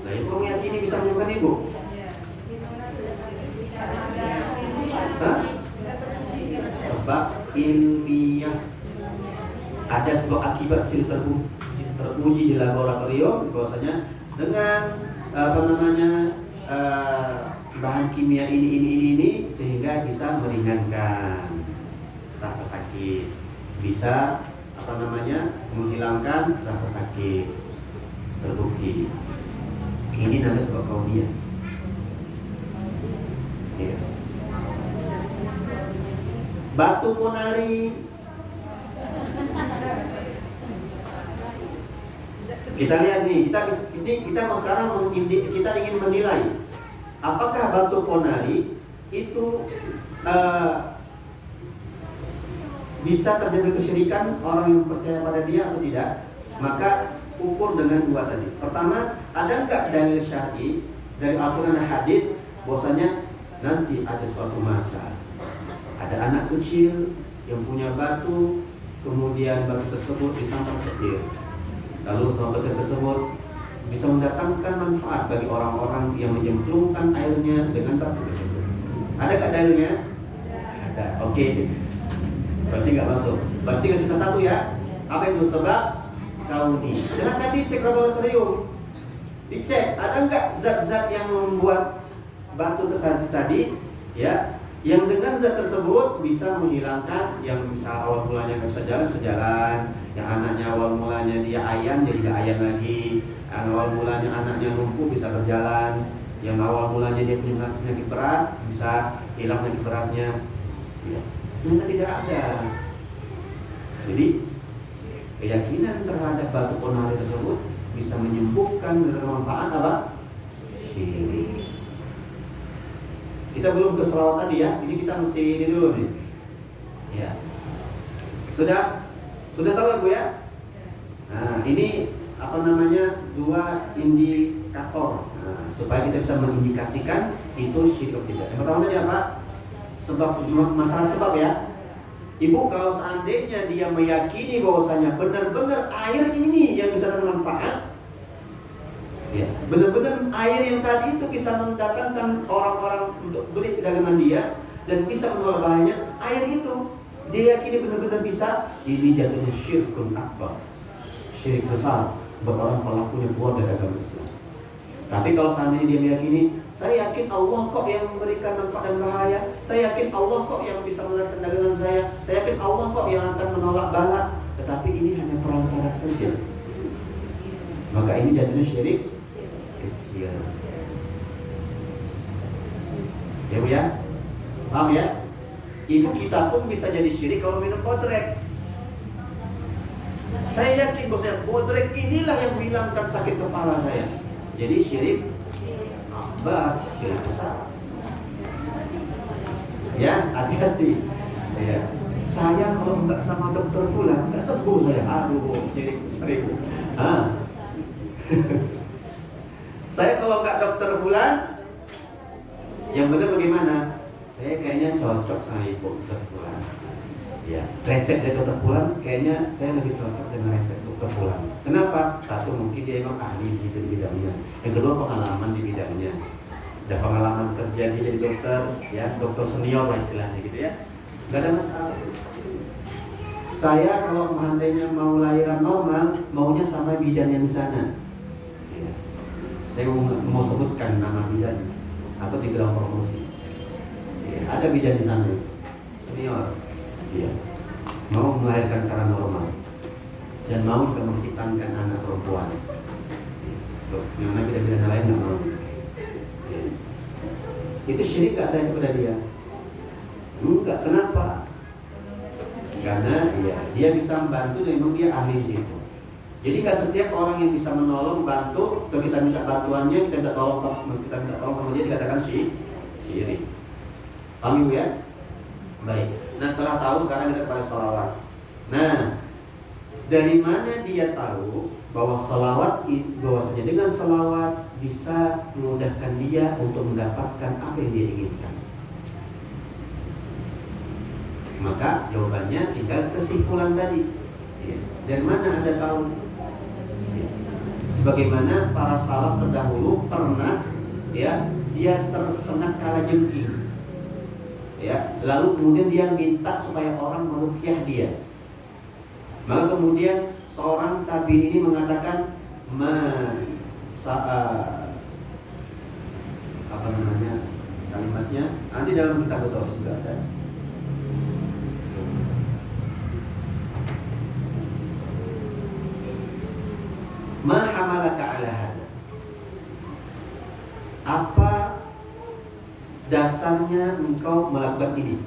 Nah, ibu meyakini bisa menyembuhkan ibu? sebab ilmiah. Ada sebab akibat sini teruji di laboratorium bahwasanya dengan bahan kimia ini sehingga bisa meringankan rasa sakit, bisa menghilangkan rasa sakit, terbukti. Ini namanya sebab kauniyah. Ya. Batu ponari. Kita lihat nih, kita mau sekarang kita ingin menilai apakah batu ponari itu bisa terjadi kesyirikan orang yang percaya pada dia atau tidak. Maka ukur dengan dua tadi. Pertama, ada enggak dalil syar'i dari Al-Quran dan hadis bahwasanya nanti ada suatu masa ada anak kecil yang punya batu, kemudian batu tersebut disambar petir, lalu sama petir tersebut bisa mendatangkan manfaat bagi orang-orang yang menyemplungkan airnya dengan batu tersebut. Ada enggak dalilnya? Ada. Oke. Berarti nggak masuk. Berarti nggak sisa satu ya. Apa itu sebab kauni? Silakan dicek laboratorium. Dicek ada nggak zat-zat yang membuat batu tersebut tadi, ya, yang dengan zat tersebut bisa menghilangkan, yang bisa awal mulanya nggak bisa jalan sejalan, yang anaknya awal mulanya dia ayan jadi nggak ayan lagi, yang awal mulanya anaknya lumpuh bisa berjalan, yang awal mulanya dia punya penyakit berat bisa hilang penyakit beratnya. Ya. Ternyata tidak ada. Jadi keyakinan terhadap batu ponari tersebut bisa menyembuhkan dengan manfaat apa? Syirik. Kita belum ke selawat tadi ya. Ini kita mesti ini dulu nih. Ya. Sudah tahu ya Bu ya? Nah, ini dua indikator. Nah, supaya kita bisa mengindikasikan itu syirik atau tidak. Yang pertama tadi apa? Sebab, masalah sebab ya. Ibu kalau seandainya dia meyakini bahwasanya benar-benar air ini yang bisa datang manfaat, ya, benar-benar air yang tadi itu bisa mendatangkan orang-orang untuk beli dagangan dia dan bisa menolak bahayanya, air itu dia yakini benar-benar bisa, ini jatuhnya syirkun akbar, syirik besar buat orang pelakunya keluar dari agama Islam. Tapi kalau seandainya dia meyakini, saya yakin Allah kok yang memberikan manfaat dan bahaya, saya yakin Allah kok yang bisa melancarkan dagangan saya yakin Allah kok yang akan menolak bala, tetapi ini hanya perantara saja, maka ini jadinya syirik kecil. Ya Bu ya? Paham ya? Ibu kita pun bisa jadi syirik kalau minum bodrek. Saya yakin bosnya bodrek inilah yang menghilangkan sakit kepala saya. Jadi syirik akbar, syirik besar. Ya, hati-hati. Ya. Saya kalau nggak sama dokter fulan nggak sembuh saya. Aduh, syirik besar. Saya kalau nggak dokter fulan, yang benar bagaimana? Saya kayaknya cocok sama ibu dokter fulan. Ya, resep dari dokter fulan kayaknya saya lebih cocok dengan resep dokter fulan. Kenapa? Satu, mungkin dia memang ahli di situ di bidangnya. Yang kedua, pengalaman di bidangnya. Ada pengalaman kerja dia jadi dokter, ya, dokter senior lah istilahnya gitu ya. Gak ada masalah. Saya kalau seandainya mau lahiran normal, maunya sama bidan yang di sana. Ya. Saya mau sebutkan nama bidan atau dibilang promosi. Ya, ada bidan di sana, senior. Ya. Mau melahirkan secara normal dan mau menciptakan anak perempuan. Yang lain bidan-bidan lain nggak mau. Ya. Itu syirik gak saya kepada dia? Enggak, kenapa? Karena dia bisa membantu dan memang dia ahli di situ. Jadi nggak setiap orang yang bisa menolong, bantu, kalau kita minta bantuannya, kita minta tolong sama dia dikatakan syirik. Paham Ibu ya? Baik. Nah, setelah tahu, sekarang kita kepada salawat. Nah, dari mana dia tahu bahwa bahwasanya dengan salawat bisa memudahkan dia untuk mendapatkan apa yang dia inginkan? Maka jawabannya tinggal kesimpulan tadi. Ya. Dari mana Anda tahu? Ya. Sebagaimana para salaf terdahulu pernah, ya, dia tersengat kalajengking. ya, lalu kemudian dia minta supaya orang meruqyah dia. Maka kemudian seorang tabi'in ini mengatakan apa namanya kalimatnya, nanti dalam kitab tauhid juga ada. Ma hamalaka ala hada, apa dasarnya engkau melakukan ini?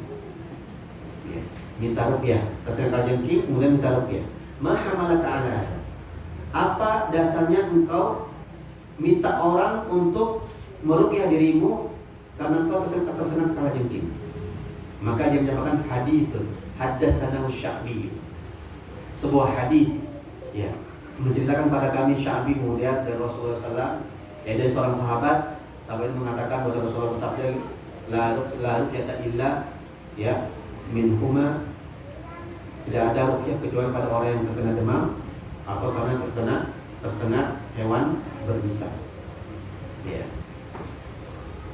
Ya, minta ruqyah, kesehatan jengking, kemudian minta ruqyah. Ma hamalaka ala hada, apa dasarnya engkau minta orang untuk meruqyah dirimu karena engkau tersengat kalajengking? Maka dia menyampaikan hadis haddatsana Sya'bi, sebuah hadis ya, menceritakan pada kami Sya'bi kemudian dari Rasulullah SAW, ya, dari seorang sahabat ini mengatakan bahwa Rasulullah bersabda la ruqyata illa ya minhuma, tidak ada ruqyah kecuali pada orang yang terkena demam atau karena tersengat hewan berbisa. Ya.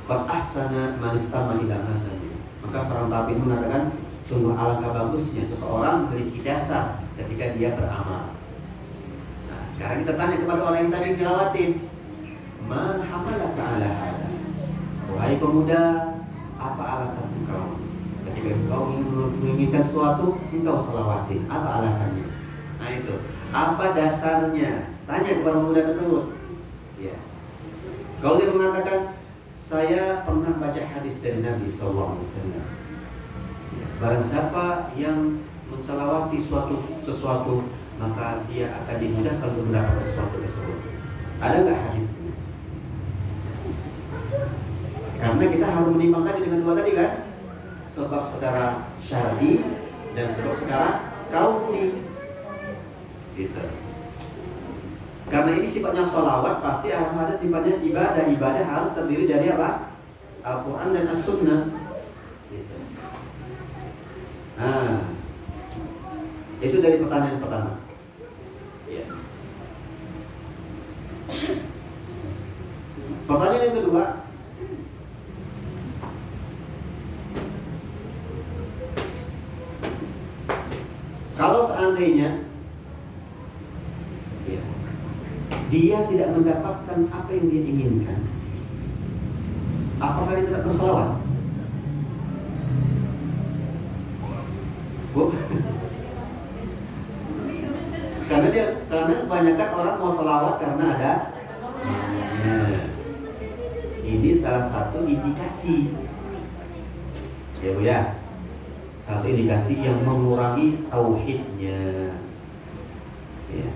Qad ahsana man istama ila masani. Maka seorang tabi'in mengatakan sungguh alangkah bagusnya seseorang memiliki dasar ketika dia beramal. Nah, sekarang kita tanya kepada orang yang tadi dilawatin, man hamalaka ala hada, wahai pemuda, apa alasan engkau ketika engkau menginginkan sesuatu engkau salawatin, apa alasannya? Nah itu, apa dasarnya? Tanya kepada pemuda tersebut. Ya. Kalau dia mengatakan saya pernah baca hadis dari Nabi SAW, ya, barang siapa yang mensalawati sesuatu maka dia akan dimudahkan untuk mendapatkan sesuatu tersebut. Ada nggak hadisnya? Karena kita harus menimbang tadi dengan dua tadi kan, sebab secara syar'i dan sebab secara kauni. Gitu. Karena ini sifatnya sholawat, pasti harus ada sifatnya ibadah. Ibadah harus terdiri dari apa? Al-Quran dan As-Sunnah. Gitu. Nah, itu dari pertanyaan pertama. Ya. Pertanyaan yang kedua, kalau seandainya ya, dia tidak mendapatkan apa yang dia inginkan, apakah dia tidak berselawat? Bu? Karena kebanyakan orang mau selawat karena ada. Nah, ini salah satu indikasi, ya Bu ya, satu indikasi yang mengurangi tauhidnya. Ya.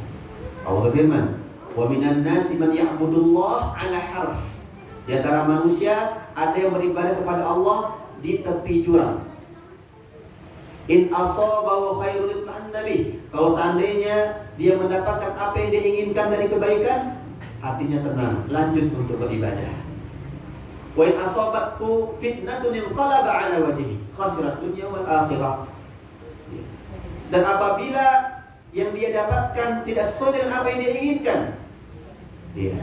Allah berfirman, wa minan nasi man ya'budullah ala harf. Di antara manusia ada yang beribadah kepada Allah di tepi jurang. In asabahu khairun itma'annabi. Kalau seandainya dia mendapatkan apa yang dia inginkan dari kebaikan, hatinya tenang, lanjut untuk beribadah. Wa in asabathu fitnatun inqalaba ala wajhihi khasirat dunya wal akhirah. Dan apabila yang dia dapatkan tidak sesuai dengan apa yang dia inginkan, dia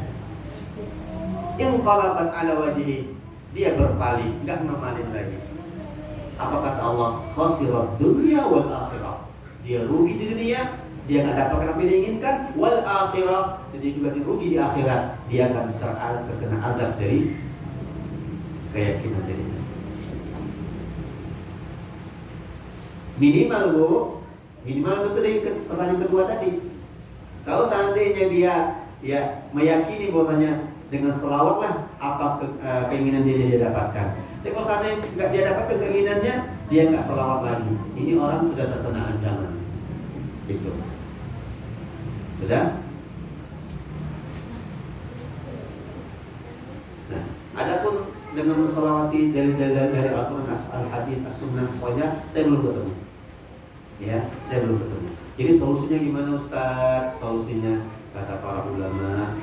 inqalabat ala wajhihi, dia berpaling, enggak memalin lagi. Apa kata Allah? Khasirat dunya wal akhirah. Dia rugi di dunia, dia enggak dapatkan apa yang dia inginkan, wal akhirah, jadi juga rugi di akhirat. Dia akan terkena azab dari keyakinan dirinya. Minimal betul dari pertanyaan kedua tadi. Kalau seandainya dia meyakini bahwasanya dengan selawatlah apa keinginan dia dapatkan. Tapi kalau seandainya nggak dia dapatkan keinginannya, dia nggak selawat lagi. Ini orang sudah terkena ancaman. Itu sudah. Nah, adapun dengan menselawati dari Al-Quran, Al-Hadis, As-Sunnah saja, saya belum ketemu. Ya, saya belum ketemu. Jadi solusinya gimana Ustaz? Solusinya kata para ulama,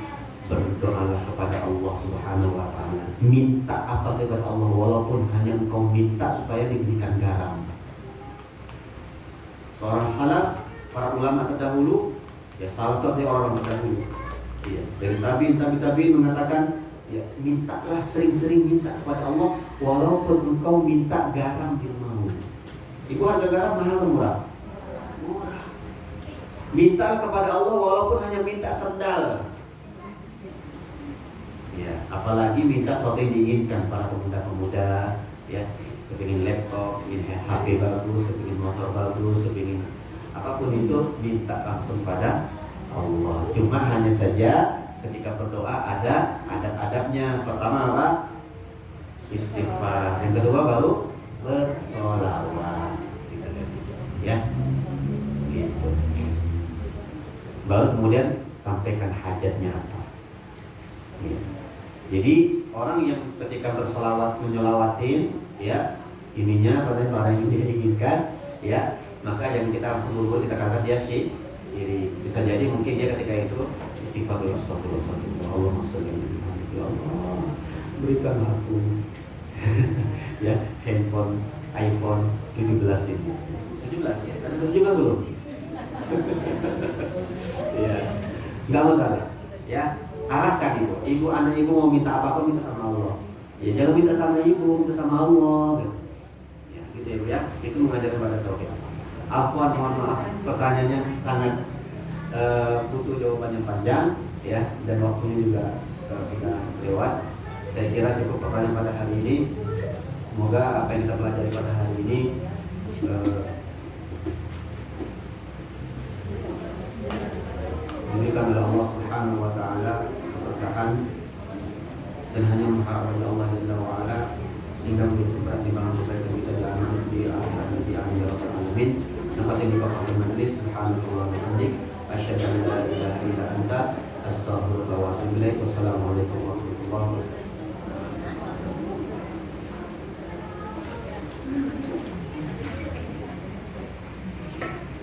berdoalah kepada Allah Subhanahu wa ta'ala. Minta apa saja kepada Allah, walaupun hanya engkau minta supaya diberikan garam. Seorang salaf, para ulama terdahulu, ya salaf itu artinya orang terdahulu. Ya, dari tabi'in mengatakan, Ya, mintalah sering-sering minta kepada Allah walaupun engkau minta garam di mau. Ibu, harga garam mahal atau murah? Murah. Mintalah kepada Allah walaupun hanya minta sendal. Ya, apalagi minta sesuatu yang diinginkan para pemuda-pemuda, ya, kepingin laptop, kepingin HP bagus, kepingin motor bagus, kepingin apapun itu, minta langsung pada Allah. Cuma hanya saja ketika berdoa ada adab-adabnya. Pertama apa? Istighfar. Yang kedua baru bersolawat. Ya, gitu. Baru kemudian sampaikan hajatnya apa. Ya. Jadi orang yang ketika bersolawat menyolawatin, ya, ininya pada barang yang dia inginkan, ya, maka yang kita langsung buru-buru kita katakan dia syirik. Bisa jadi mungkin dia ketika itu istighfar dulu, astagfirullah, Allahumma sholli ya Allah, berikan aku ya handphone iPhone 17 ini. 17 ya, ada 17 belum? Ya, nggak masalah. Ya, arahkan ibu anak ibu mau minta apapun minta sama Allah. Ya, jangan minta sama ibu, minta sama Allah. Gitu. Ya, gitu ya, Bu, ya. Itu mengajarkan pada tauhid. Afwan, mohon maaf, pertanyaannya sangat butuh jawaban yang panjang, ya, dan waktunya juga sudah lewat. Saya kira cukup pertanyaan pada hari ini. Semoga apa yang kita pelajari pada hari ini diberikan oleh Allah Subhanahu wa taala keberkahan dan hanya mengharap dari Allah Jalla wa ala sehingga menjadi pertimbangan kebaikan kita di amal di akhirat dan di akhir alamin. Nakhatim bi qawli majlis subhanallahi wa bihamdihi asyhadu an la ilaha illa anta astaghfiruka wa atubu ilaik. Wassalamualaikum warahmatullahi wabarakatuh.